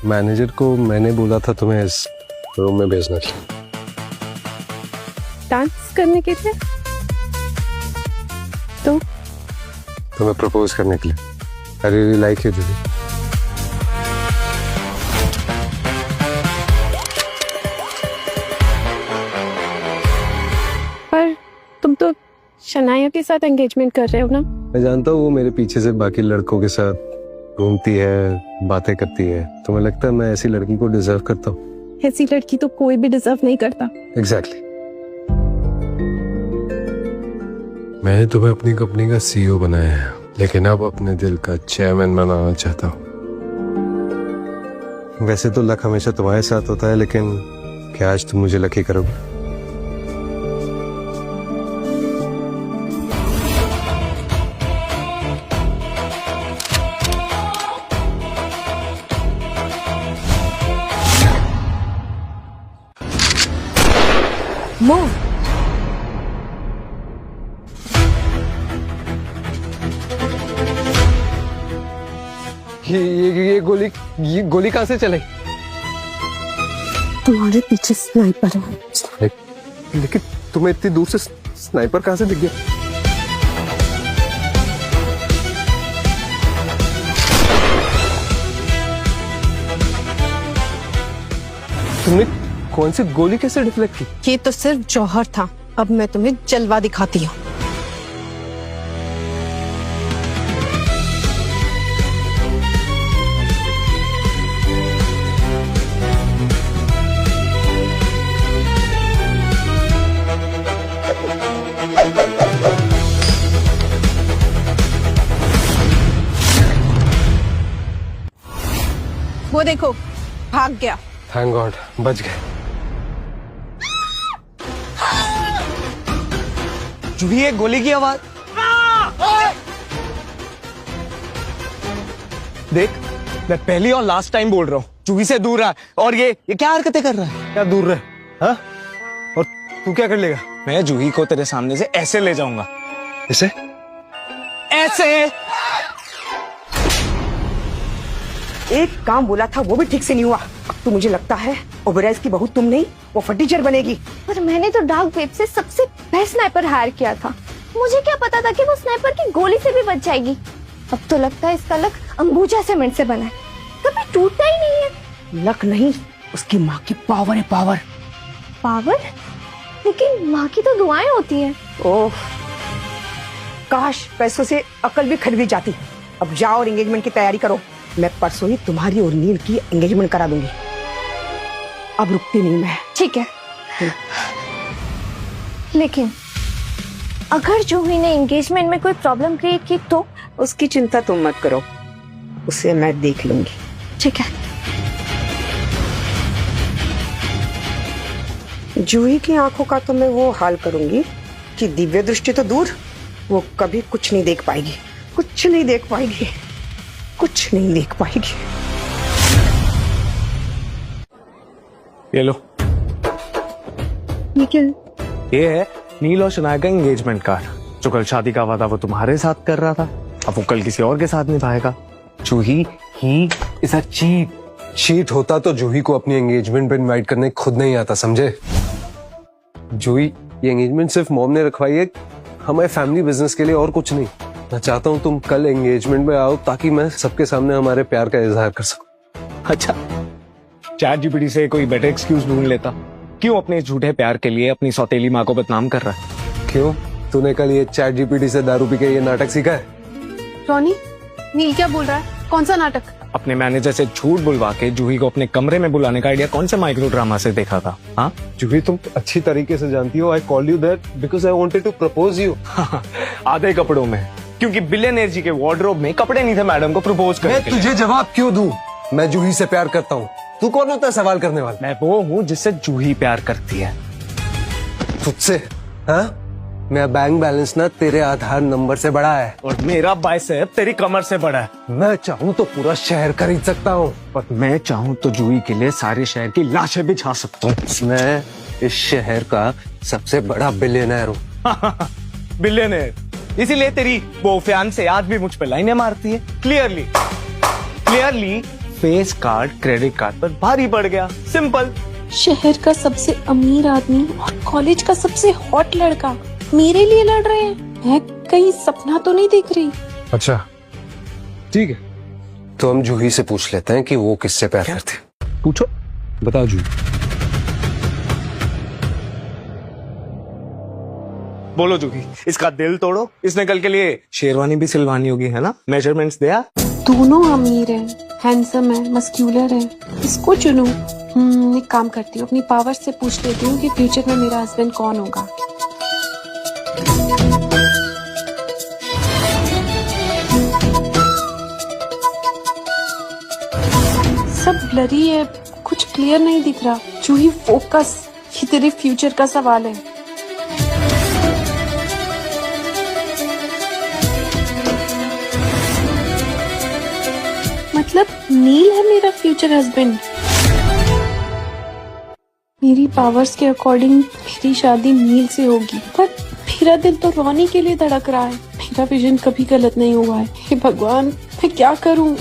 मैनेजर को मैंने बोला था तुम्हें इस रूम में भेजना के लिए। डांस करने के लिए? तो तुम्हें प्रपोज करने के लिए। आई रियली लाइक यू दीदी। पर तुम तो शनाया के साथ एंगेजमेंट कर रहे हो ना? मैं जानता हूँ वो मेरे पीछे से बाकी लड़कों के साथ घूमती है, बातें करती है। तुम्हें लगता है मैं ऐसी लड़की को डिजर्व करता हूँ? ऐसी लड़की तो कोई भी डिजर्व नहीं करता। एग्जैक्टली। मैंने तुम्हें अपनी कंपनी का सीईओ बनाया है, लेकिन अब अपने दिल का चेयरमैन बनाना चाहता हूँ। वैसे तो लक हमेशा तुम्हारे साथ होता है, लेकिन क्या आज तुम मुझे लकी करोगे? मूव। ये गोली कहाँ से चली? तुम्हारे पीछे स्नाइपर है। लेकिन तुम्हें इतनी दूर से स्नाइपर कहाँ से दिख गया? तुमने कौन सी गोली कैसे डिफ्लेक्ट की? ये तो सिर्फ जौहर था, अब मैं तुम्हें जलवा दिखाती हूँ। वो देखो, भाग गया। थैंक गॉड, बच गए। जूही, एक गोली की आवाज। देख, मैं पहली और लास्ट टाइम बोल रहा हूँ, जूही से दूर रहा। और ये क्या हरकतें कर रहा है? क्या दूर रहे? हाँ? और तू क्या कर लेगा? मैं जूही को तेरे सामने से ऐसे ले जाऊंगा। ऐसे? ऐसे? एक काम बोला था वो भी ठीक से नहीं हुआ। अब तो मुझे लगता है ओबेरॉय की बहू तुम नहीं, वो फटीचर बनेगी। पर मैंने तो डार्क वेब से सबसे बेस्ट स्नाइपर हायर किया था। मुझे क्या पता था कि वो स्नाइपर की गोली से भी बच जाएगी। अब तो लगता है इसका लक अंबुजा सीमेंट से बना है, कभी टूटता ही नहीं है। लक नहीं, उसकी माँ की पावर है, पावर। पावर? लेकिन माँ की तो दुआएं होती है। ओह, काश पैसों से अकल भी खरीदी जाती। अब जाओ और एंगेजमेंट की तैयारी करो। मैं परसों ही तुम्हारी और नील की एंगेजमेंट करा दूंगी। अब रुकती नहीं मैं। ठीक है, लेकिन अगर जूही ने एंगेजमेंट में कोई प्रॉब्लम क्रिएट की तो? उसकी चिंता तुम मत करो, उसे मैं देख लूंगी। ठीक है। जूही की आंखों का तो मैं वो हाल करूंगी कि दिव्य दृष्टि तो दूर, वो कभी कुछ नहीं देख पाएगी। कुछ नहीं देख पाएगी, कुछ नहीं देख पाएगी। ये लो। ये ये है नील और शनाया का एंगेजमेंट कार्ड। जो कल शादी का वादा वो तुम्हारे साथ कर रहा था, अब वो कल किसी और के साथ निभाएगा। Juhi, he is a cheat. Cheat होता तो जूही को अपनी एंगेजमेंट पे इनवाइट करने खुद नहीं आता, समझे? जूही, ये एंगेजमेंट सिर्फ मॉम ने रखवाई है हमारे फैमिली बिजनेस के लिए, और कुछ नहीं। मैं चाहता हूँ तुम कल एंगेजमेंट में आओ ताकि मैं सबके सामने हमारे प्यार का इजहार कर सकूं। अच्छा, चैट जीपीटी से कोई बेटर एक्सक्यूज ढूंढ लेता। क्यों अपने झूठे प्यार के लिए अपनी सौतेली माँ को बदनाम कर रहा है? क्यों? तूने कल ये चैट जीपीटी से दारू पी के ये नाटक सीखा है? रॉनी, नील क्या बोल रहा है? कौन सा नाटक? अपने मैनेजर से झूठ बुलवा के जूही को अपने कमरे में बुलाने का आइडिया कौन से माइक्रो ड्रामा से देखा था? हाँ जूही, तुम अच्छी तरीके से जानती हो, I called you that because I wanted to propose you. आधे कपड़ों में, क्योंकि बिलियनेयर जी के वार्डरोब में कपड़े नहीं थे मैडम को प्रपोज करने के लिए। तुझे जवाब क्यों दूं? मैं जूही से प्यार करता हूँ, तू कौन होता है सवाल करने वाला? मैं वो हूँ जिससे जूही प्यार करती है। तुझसे? हाँ? मेरा बैंक बैलेंस ना तेरे आधार नंबर से बड़ा है, और मेरा बाइसेप तेरी कमर से बड़ा है। मैं चाहूँ तो पूरा शहर खरीद सकता हूँ, और मैं चाहूँ तो जूही के लिए सारे शहर की लाशें बिछा सकता हूँ। मैं इस शहर का सबसे बड़ा बिलियनर हूँ। बिलियनर? इसीलिए तेरी वो फैन से आज भी मुझ पे लाइनें मारती है। Clearly face card credit card पर भारी पड़ गया। सिंपल। शहर का सबसे अमीर आदमी और कॉलेज का सबसे हॉट लड़का मेरे लिए लड़ रहे हैं। मैं कहीं सपना तो नहीं देख रही? अच्छा ठीक है, तो हम जूही से पूछ लेते हैं कि वो किससे प्यार करती है। पूछो, बताओ जूही। बोलो जूही, इसका दिल तोड़ो। इसने कल के लिए शेरवानी भी सिलवानी होगी, है ना? मेजरमेंट्स दिया? दोनों अमीर हैं, हैंडसम है, मस्क्यूलर है, इसको चुनूं? एक काम करती हूँ, अपनी पावर से पूछ लेती हूँ कि फ्यूचर में मेरा हस्बैंड कौन होगा। सब ब्लरी है, कुछ क्लियर नहीं दिख रहा। जूही फोकस, ये तेरे फ्यूचर का सवाल है। मतलब नील है मेरा फ्यूचर हस्बैंड। मेरी पावर्स के अकॉर्डिंग मेरी शादी नील से होगी, पर मेरा दिल तो रोनी के लिए धड़क रहा है। मेरा विजन कभी गलत नहीं हुआ है। हे भगवान, मैं क्या करूं?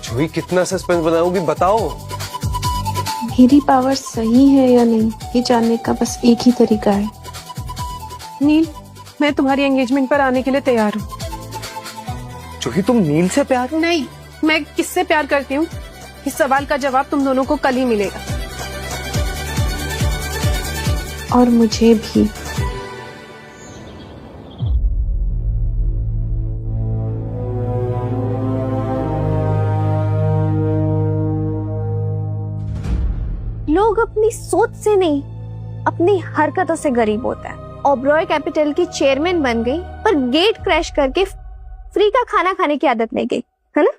जूही कितना सस्पेंस बनाओगी, बताओ। मेरी पावर सही है या नहीं, ये जानने का बस एक ही तरीका है। नील, मैं तुम्हारी एंगेजमेंट पर आने के लिए तैयार हूँ। जूही, तुम नील से प्यार? नहीं, मैं किससे प्यार करती हूँ इस सवाल का जवाब तुम दोनों को कल ही मिलेगा। और मुझे भी। लोग अपनी सोच से नहीं, अपनी हरकतों से गरीब होता है। ओबरॉय कैपिटल की चेयरमैन बन गई, पर गेट क्रैश करके फ्री का खाना खाने की आदत नहीं गई, है ना?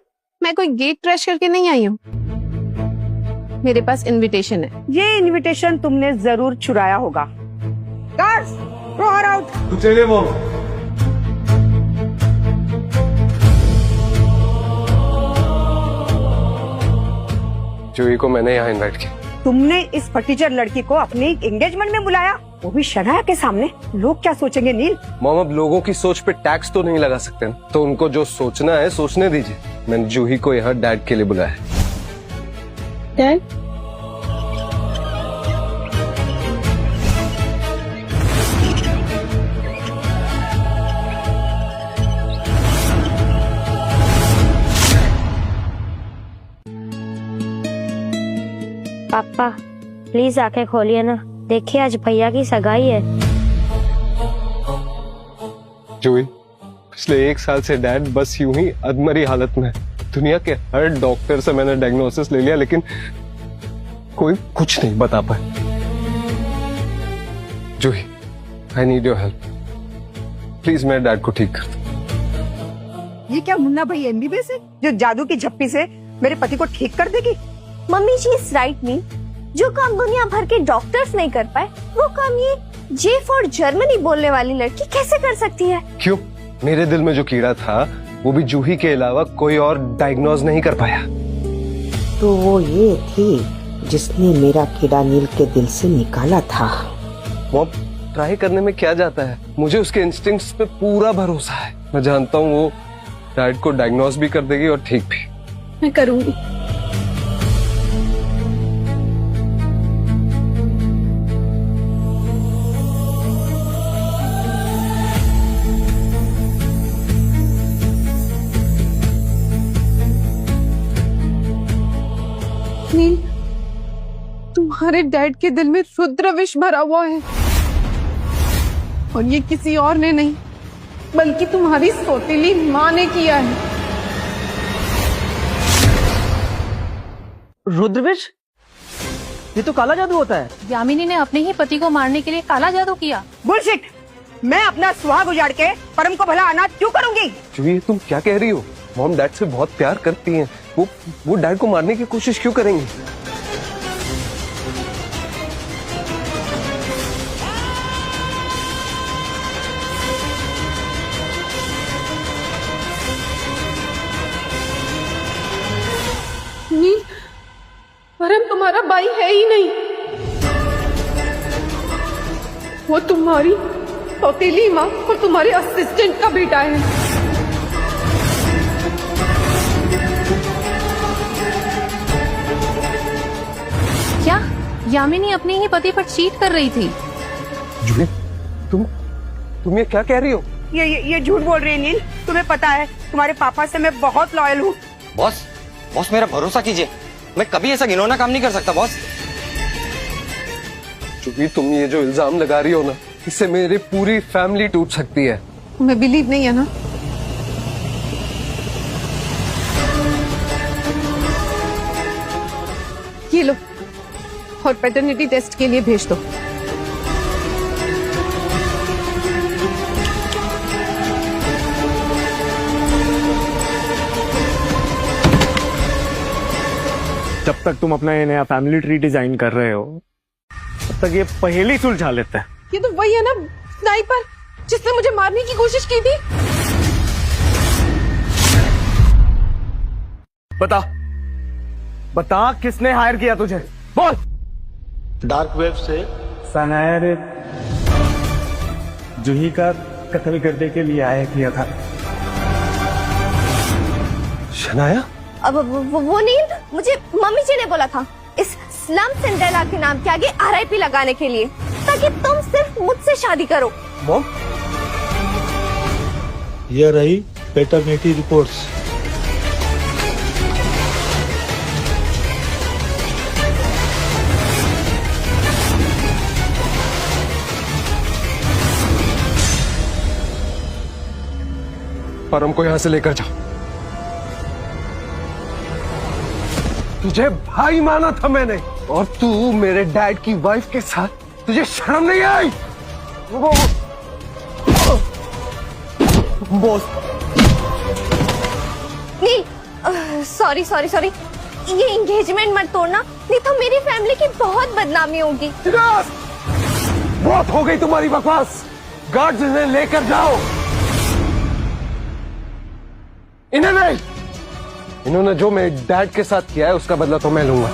मैं कोई गेट क्रैश करके नहीं आई हूँ, मेरे पास इनविटेशन है। ये इनविटेशन तुमने जरूर चुराया होगा। Guards, throw her out. चलिए मॉम। जूही को मैंने यहाँ इनवाइट किया। तुमने इस फटीचर लड़की को अपनी एंगेजमेंट में बुलाया, वो भी शनाया के सामने। लोग क्या सोचेंगे नील? मॉम, अब लोगों की सोच पे टैक्स तो नहीं लगा सकते ना, तो उनको जो सोचना है सोचने दीजिए। मैंने जूही को यहाँ डैड के लिए बुलाया। डैड? पापा प्लीज आंखें खोलिए ना, देखिए आज भैया की सगाई है। जूही, पिछले 1 साल से डैड बस यूं ही अधमरी हालत में है। दुनिया के हर डॉक्टर से मैंने डायग्नोसिस ले लिया, लेकिन कोई कुछ नहीं बता पाए। Juhi, I need your help, please मेरे डैड को ठीक कर दो। ये क्या मुन्ना भाई एमबीबीएस है जो जादू की झप्पी से मेरे पति को ठीक कर देगी? Mummy ji is right me, जो काम दुनिया भर के डॉक्टर्स नहीं कर पाए, वो काम ये जे फॉर जर्मनी बोलने वाली लड़की कैसे कर सकती है? क्यों? मेरे दिल में जो कीड़ा था वो भी जूही के अलावा कोई और डायग्नोज नहीं कर पाया। तो वो ये थी जिसने मेरा कीड़ा नील के दिल से निकाला था। मॉम, ट्राई करने में क्या जाता है? मुझे उसके इंस्टिंक्ट्स पे पूरा भरोसा है। मैं जानता हूँ वो डैड को डायग्नोज भी कर देगी और ठीक भी। मैं करूंगी। नील, तुम्हारे डैड के दिल में रुद्र विष भरा हुआ है, और ये किसी और ने नहीं बल्कि तुम्हारी सौतेली माँ ने किया है। रुद्रविष, ये तो काला जादू होता है। यामिनी ने अपने ही पति को मारने के लिए काला जादू किया। बुलशिट! मैं अपना सुहाग उजाड़ के परम को भला अनाथ क्यों करूंगी? जूही, तुम क्या कह रही हो? मॉम डैड से बहुत प्यार करती हैं। वो डैड को मारने की कोशिश क्यों करेंगी? नील, परम तुम्हारा भाई है ही नहीं, वो तुम्हारी सौतेली माँ और तुम्हारे असिस्टेंट का बेटा है। क्या यामिनी अपने ही पति पर चीट कर रही थी? जूही, तुम ये क्या कह रही हो? ये झूठ बोल रही है नील। तुम्हें पता है तुम्हारे पापा से मैं बहुत लॉयल हूँ। बॉस, बॉस मेरा भरोसा कीजिए, मैं कभी ऐसा घिनौना काम नहीं कर सकता बॉस। जूही, तुम ये जो इल्जाम लगा रही हो ना, इससे मेरी पूरी फैमिली टूट सकती है। तुम्हें बिलीव नहीं है ना? ये लो और पैटर्निटी टेस्ट के लिए भेज दो। जब तक तुम अपना ये नया फैमिली ट्री डिजाइन कर रहे हो तब तक ये पहेली सुलझा लेते हैं। ये तो वही है ना स्नाइपर जिसने मुझे मारने की कोशिश की थी। बता बता किसने हायर किया तुझे, बोल। डार्क वेब से सनाया ने जूही का कत्ल करने के लिए आया किया था। शनाया? अब वो नींद मुझे मम्मी जी ने बोला था इस स्लम सिंड्रेला के नाम के आगे RIP लगाने के लिए, ताकि तुम सिर्फ मुझसे शादी करो। मॉम? यह रही पैटर्निटी रिपोर्ट्स। परम को यहां से लेकर जाओ। तुझे भाई माना था मैंने, और तू मेरे डैड की वाइफ के साथ, तुझे शर्म नहीं आई? बॉस। नील, सॉरी सॉरी सॉरी, ये एंगेजमेंट मत तोड़ना, नहीं तो मेरी फैमिली की बहुत बदनामी होगी। बहुत हो गई तुम्हारी बकवास। गार्ड्स इन्हें लेकर जाओ। इन्हें नहीं, इन्होंने जो मेरे डैड के साथ किया है उसका बदला तो मैं लूंगा।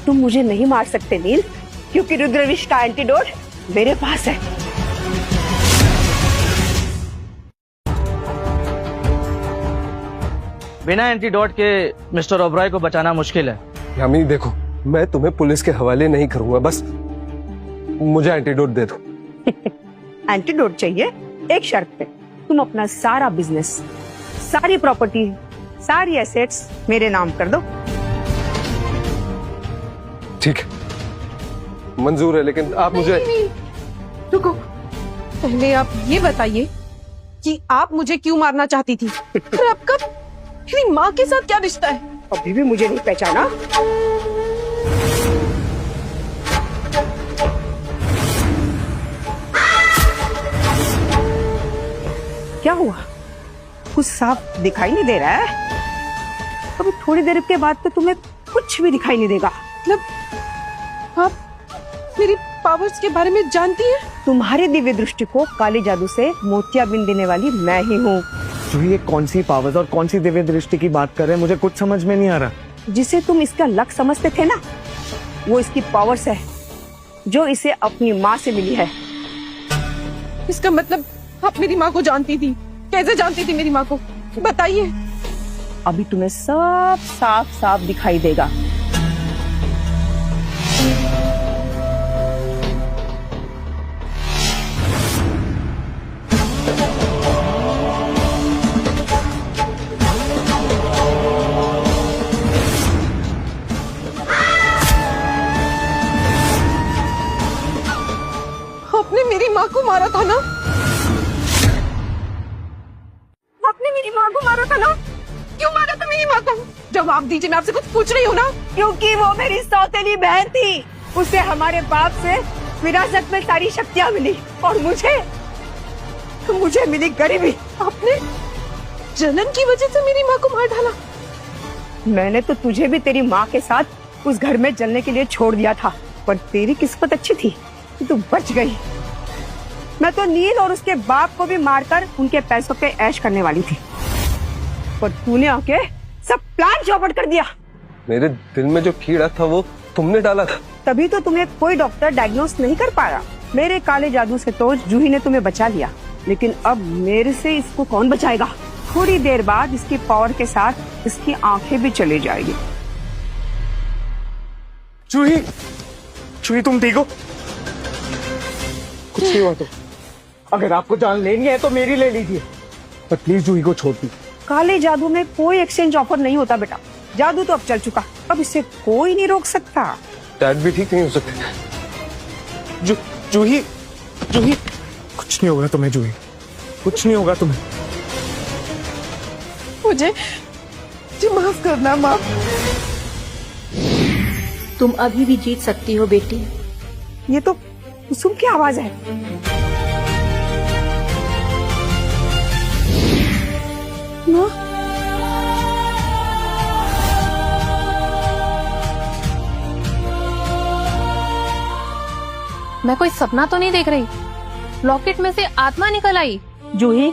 तुम मुझे नहीं मार सकते नील, क्योंकि रुद्रविष का एंटीडोट मेरे पास है। बिना एंटीडोट के मिस्टर ओबरॉय को बचाना मुश्किल है। यामिनी देखो, मैं तुम्हें पुलिस के हवाले नहीं करूंगा, बस मुझे एंटीडोट दे दो। एंटीडोट चाहिए? एक शर्त पे, तुम अपना सारा बिजनेस, सारी प्रॉपर्टी, सारी एसेट्स मेरे नाम कर दो। ठीक है, मंजूर है, लेकिन आप मुझे नहीं, रुको, पहले आप ये बताइए कि आप मुझे क्यों मारना चाहती थी, और आपका मेरी माँ के साथ क्या रिश्ता है? अभी भी मुझे नहीं पहचाना? क्या हुआ? कुछ साफ दिखाई नहीं दे रहा है? अभी थोड़ी देर के बाद तो तुम्हें कुछ भी दिखाई नहीं देगा। मतलब आप मेरी पावर्स के बारे में जानती हैं? तुम्हारे दिव्य दृष्टि को काले जादू से मोतियाबिंद देने वाली मैं ही हूँ। तो ये कौन सी पावर्स और कौन सी दिव्य दृष्टि की बात कर रहे हैं, मुझे कुछ समझ में नहीं आ रहा। जिसे तुम इसका लक समझते थे ना, वो इसकी पावर्स है जो इसे अपनी माँ से मिली है। इसका मतलब आप मेरी माँ को जानती थी? कैसे जानती थी मेरी माँ को, बताइए। अभी तुम्हें सब साफ साफ दिखाई देगा। आपने मेरी माँ को मारा था ना? आपने मेरी माँ को मारा था ना? क्यों मारा था मेरी माँ को? जवाब दीजिए, मैं आपसे कुछ पूछ रही हूँ ना। क्योंकि वो मेरी सौतेली बहन थी, उसे हमारे बाप से विरासत में सारी शक्तियाँ मिली, और मुझे मिली गरीबी। आपने जलन की वजह से मेरी माँ को मार डाला? मैंने तो तुझे भी तेरी माँ के साथ उस घर में जलने के लिए छोड़ दिया था, पर तेरी किस्मत अच्छी थी, तू बच गई। मैं तो नील और उसके बाप को भी मारकर उनके पैसों पे ऐश करने वाली थी, पर तूने आके सब प्लान चौपट कर दिया। मेरे दिल में जो कीड़ा था वो तुमने डाला था। तभी तो तुम्हें कोई डॉक्टर डायग्नोस नहीं कर पाया। मेरे काले जादू से तो जूही ने तुम्हें बचा लिया, लेकिन अब मेरे से इसको कौन बचाएगा? थोड़ी देर बाद इसकी पावर के साथ इसकी आंखें भी चली जाएगी। जूही, जूही तुम ठीक हो? कुछ नहीं हुआ तो? अगर आपको जान लेनी है तो मेरी ले लीजिए, पर प्लीज जूही को छोड़ दी। काले जादू में कोई एक्सचेंज ऑफर नहीं होता बेटा, जादू तो अब चल चुका, अब इसे कोई नहीं रोक सकता। डैड भी ठीक नहीं हो सकते। जूही जूही, कुछ नहीं होगा तुम्हें जूही, कुछ नहीं होगा तुम्हें। मुझे माफ करना माँ। तुम अभी भी जीत सकती हो बेटी। ये तो कुसुम की आवाज है। माँ, मैं कोई सपना तो नहीं देख रही? लॉकेट में से आत्मा निकल आई। जूही,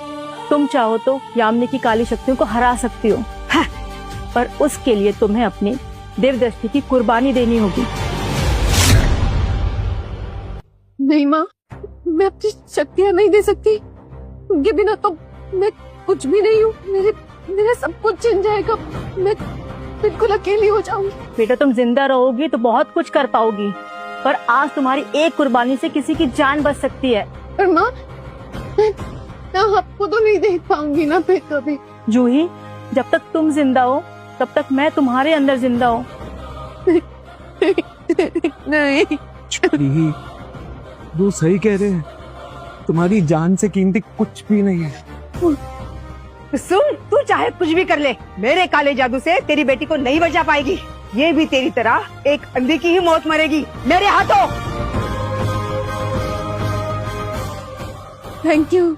तुम चाहो तो यामिनी की काली शक्तियों को हरा सकती हो, पर उसके लिए तुम्हें अपनी दिव्य की कुर्बानी देनी होगी। नहीं माँ, मैं अपनी शक्तियाँ नहीं दे सकती। उनके बिना तो मैं कुछ भी नहीं हूँ। मेरा सब कुछ छिन जाएगा। मैं बिल्कुल अकेली हो जाऊंगी। बेटा, तुम जिंदा रहोगी तो बहुत कुछ कर पाओगी, पर आज तुम्हारी एक कुर्बानी से किसी की जान बच सकती है। पर माँ, मैं आपको तो नहीं देख पाऊंगी ना फिर कभी। जूही, जब तक तुम जिंदा हो तब तक मैं तुम्हारे अंदर जिंदा हूँ। नहीं, वो सही कह रहे हैं, तुम्हारी जान से कीमती कुछ भी नहीं है। सुन, तू चाहे कुछ भी कर ले, मेरे काले जादू से तेरी बेटी को नहीं बचा पाएगी। ये भी तेरी तरह एक अंधी की ही मौत मरेगी मेरे हाथों। थैंक यू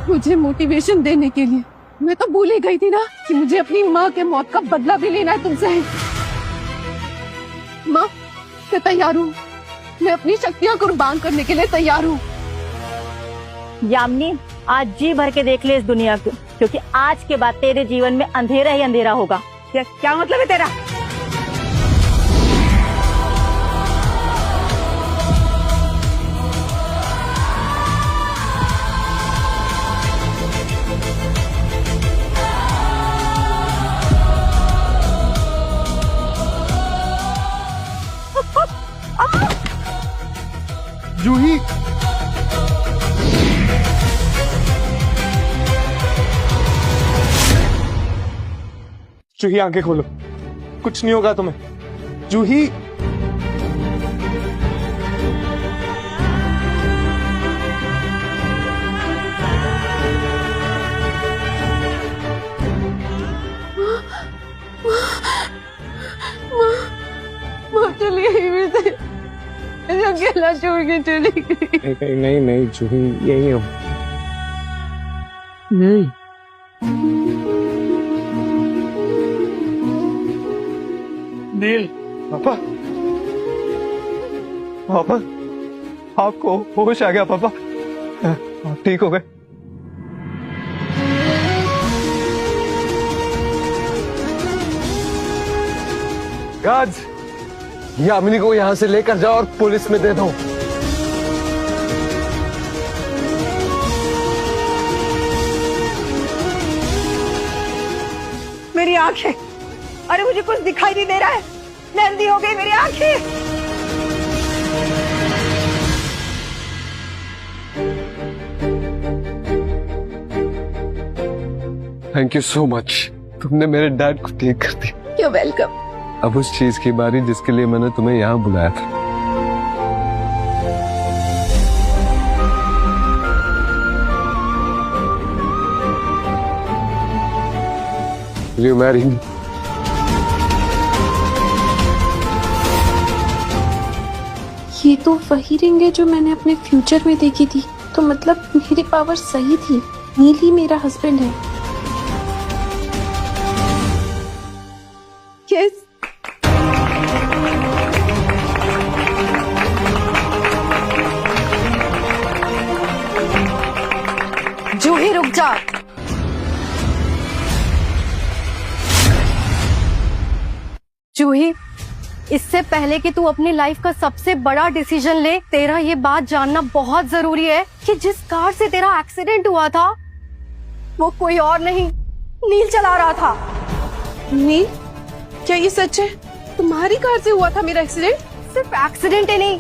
मुझे मोटिवेशन देने के लिए। मैं तो भूल ही गई थी ना कि मुझे अपनी माँ के मौत का बदला भी लेना है तुमसे। माँ, मैं तैयार हूँ। मैं अपनी शक्तियाँ कुर्बान करने के लिए तैयार हूँ। यामिनी, आज जी भर के देख ले इस दुनिया को, क्योंकि आज के बाद तेरे जीवन में अंधेरा ही अंधेरा होगा। क्या मतलब है तेरा? जूही, जूही आंखें खोलो, कुछ नहीं होगा तुम्हें। जूही, माँ चली गई मेरे से, अकेला छोड़ के चली गई। नहीं जूही, यही हो। नहीं, नील, पापा, पापा, आपको होश आ गया पापा? आप ठीक हो गए? गार्ड्स, यामिनी को यहाँ से लेकर जाओ और पुलिस में दे दो। मेरी आंखें, अरे मुझे कुछ दिखाई नहीं दे रहा है। मैं अंधी हो गई, मेरी आंखें। थैंक यू सो मच, तुमने मेरे डैड को ठीक कर दिया। You're welcome। अब उस चीज की बारी जिसके लिए मैंने तुम्हें यहाँ बुलाया था। Will you marry me? ये तो वही रिंग है जो मैंने अपने फ्यूचर में देखी थी। तो मतलब मेरी पावर सही थी। नील ही मेरा हस्बैंड है। यस। जूही रुक जा। जूही, इससे पहले कि तू अपनी लाइफ का सबसे बड़ा डिसीजन ले, तेरा ये बात जानना बहुत जरूरी है कि जिस कार से तेरा एक्सीडेंट हुआ था वो कोई और नहीं, नील चला रहा था। नील? क्या ये सच है? तुम्हारी कार से हुआ था मेरा एक्सीडेंट? सिर्फ एक्सीडेंट ही नहीं,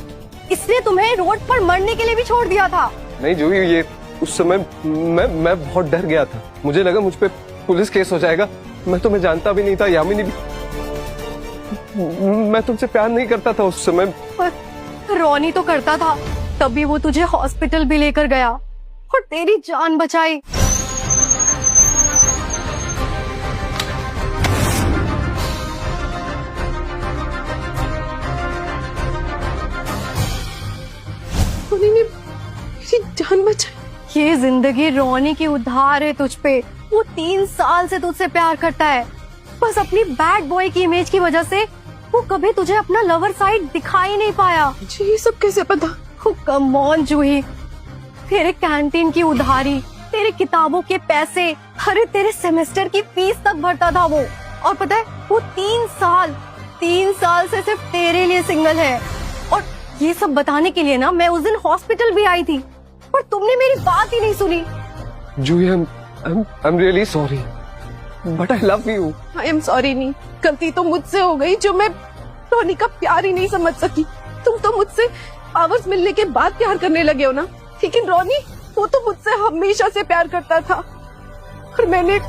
इसने तुम्हें रोड पर मरने के लिए भी छोड़ दिया था। नहीं जूही, ये उस समय मैं बहुत डर गया था। मुझे लगा मुझ पे पुलिस केस हो जाएगा। मैं तुम्हें जानता भी नहीं था, यामिनी भी। मैं तुमसे प्यार नहीं करता था उस समय। पर रोनी तो करता था, तभी वो तुझे हॉस्पिटल भी लेकर गया और तेरी जान बचाई। उन्होंने मेरी जान बचाई। ये जिंदगी रोनी की उधार है तुझ पे। वो 3 साल से तुझसे प्यार करता है, बस अपनी बैड बॉय की इमेज की वजह से वो कभी तुझे अपना लवर साइड दिखाई नहीं पाया। मुझे ये सब कैसे पता? कम ऑन जूही, तेरे कैंटीन की उधारी, तेरे किताबों के पैसे, अरे तेरे सेमेस्टर की फीस तक भरता था वो। और पता है वो 3 साल से सिर्फ तेरे लिए सिंगल है। और ये सब बताने के लिए ना मैं उस दिन हॉस्पिटल भी आई थी, पर तुमने मेरी बात ही नहीं सुनी। जूही, I'm really sorry, but I love you. I am sorry नहीं, गलती तो मुझसे हो गई जो मैं रोनी का प्यार ही नहीं समझ सकी। तुम तो मुझसे आवाज मिलने के बाद प्यार करने लगे हो ना, लेकिन रोनी वो तो मुझसे हमेशा से प्यार करता था। और मैंने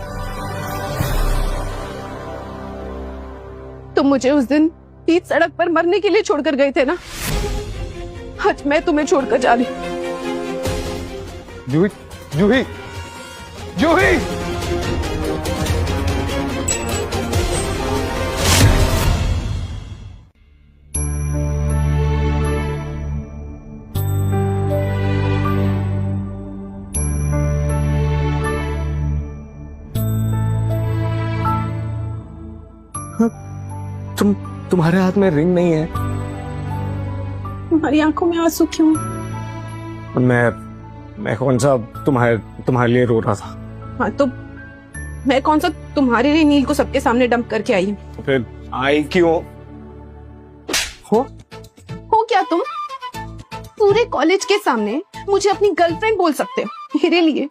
तुम मुझे उस दिन बीच सड़क पर मरने के लिए छोड़कर गए थे ना, आज मैं तुम्हें छोड़कर जा रही हूँ। जूही, जूही, जूही! तुम्हारे हाथ में रिंग नहीं है। तुम्हारी आंखों में आंसू क्यों? मैं कौन सा तुम्हारे लिए रो रहा था। हाँ तो मैं कौन सा तुम्हारे लिए नील को सबके सामने डंप करके आई हूँ? फिर आई क्यों हो क्या तुम पूरे कॉलेज के सामने मुझे अपनी गर्लफ्रेंड बोल सकते हो? मेरे लिए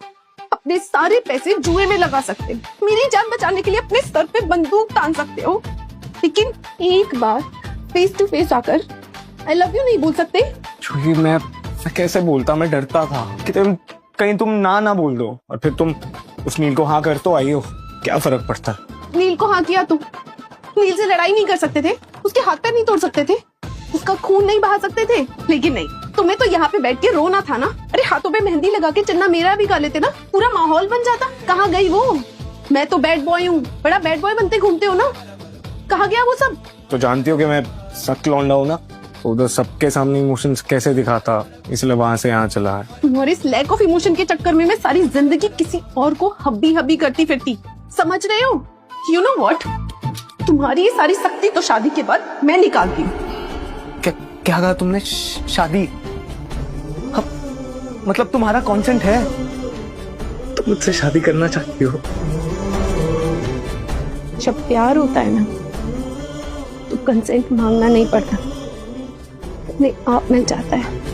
अपने सारे पैसे जुए में लगा सकते हो, मेरी जान बचाने के लिए अपने सर पे बंदूक तान सकते हो, लेकिन एक बार फेस टू फेस आकर आई लव यू नहीं बोल सकते? जूही, मैं कैसे बोलता, मैं डरता था कि कहीं तुम ना बोल दो और फिर तुम उस नील को हाँ कर तो आई हो, क्या फर्क पड़ता? नील को हाँ किया तुम? नील से लड़ाई नहीं कर सकते थे? उसके हाथ पैर नहीं तोड़ सकते थे? उसका खून नहीं बहा सकते थे? लेकिन नहीं, तुम्हें तो यहाँ पे बैठ के रोना था ना। अरे हाथों पे मेहंदी लगा के चन्ना मेरा भी गा लेते ना, पूरा माहौल बन जाता। कहाँ गई वो? मैं तो बैड बॉय हूँ, बड़ा बैड बॉय बनते घूमते हो ना, कहाँ गया वो सब? तो जानती हो कि मैं सख्त लौंडा हूँ ना, तो उधर सबके सामने इमोशंस कैसे दिखाता, इसलिए वहां से यहाँ चला है। तुम्हारे इस लैक ऑफ इमोशन के चक्कर में मैं सारी जिंदगी किसी और को हब्बी हब्बी करती फिरती, समझ रहे हो? यू नो व्हाट, तुम्हारी ये सारी सख्ती तो शादी के बाद मैं निकालती हूँ। क्या कहा तुमने? शादी? मतलब तुम्हारा कॉन्सेंट है? तुम मुझसे शादी करना चाहती हो? जब प्यार होता है ना तो कंसेंट मांगना नहीं पड़ता, अपने आप मिल जाता है।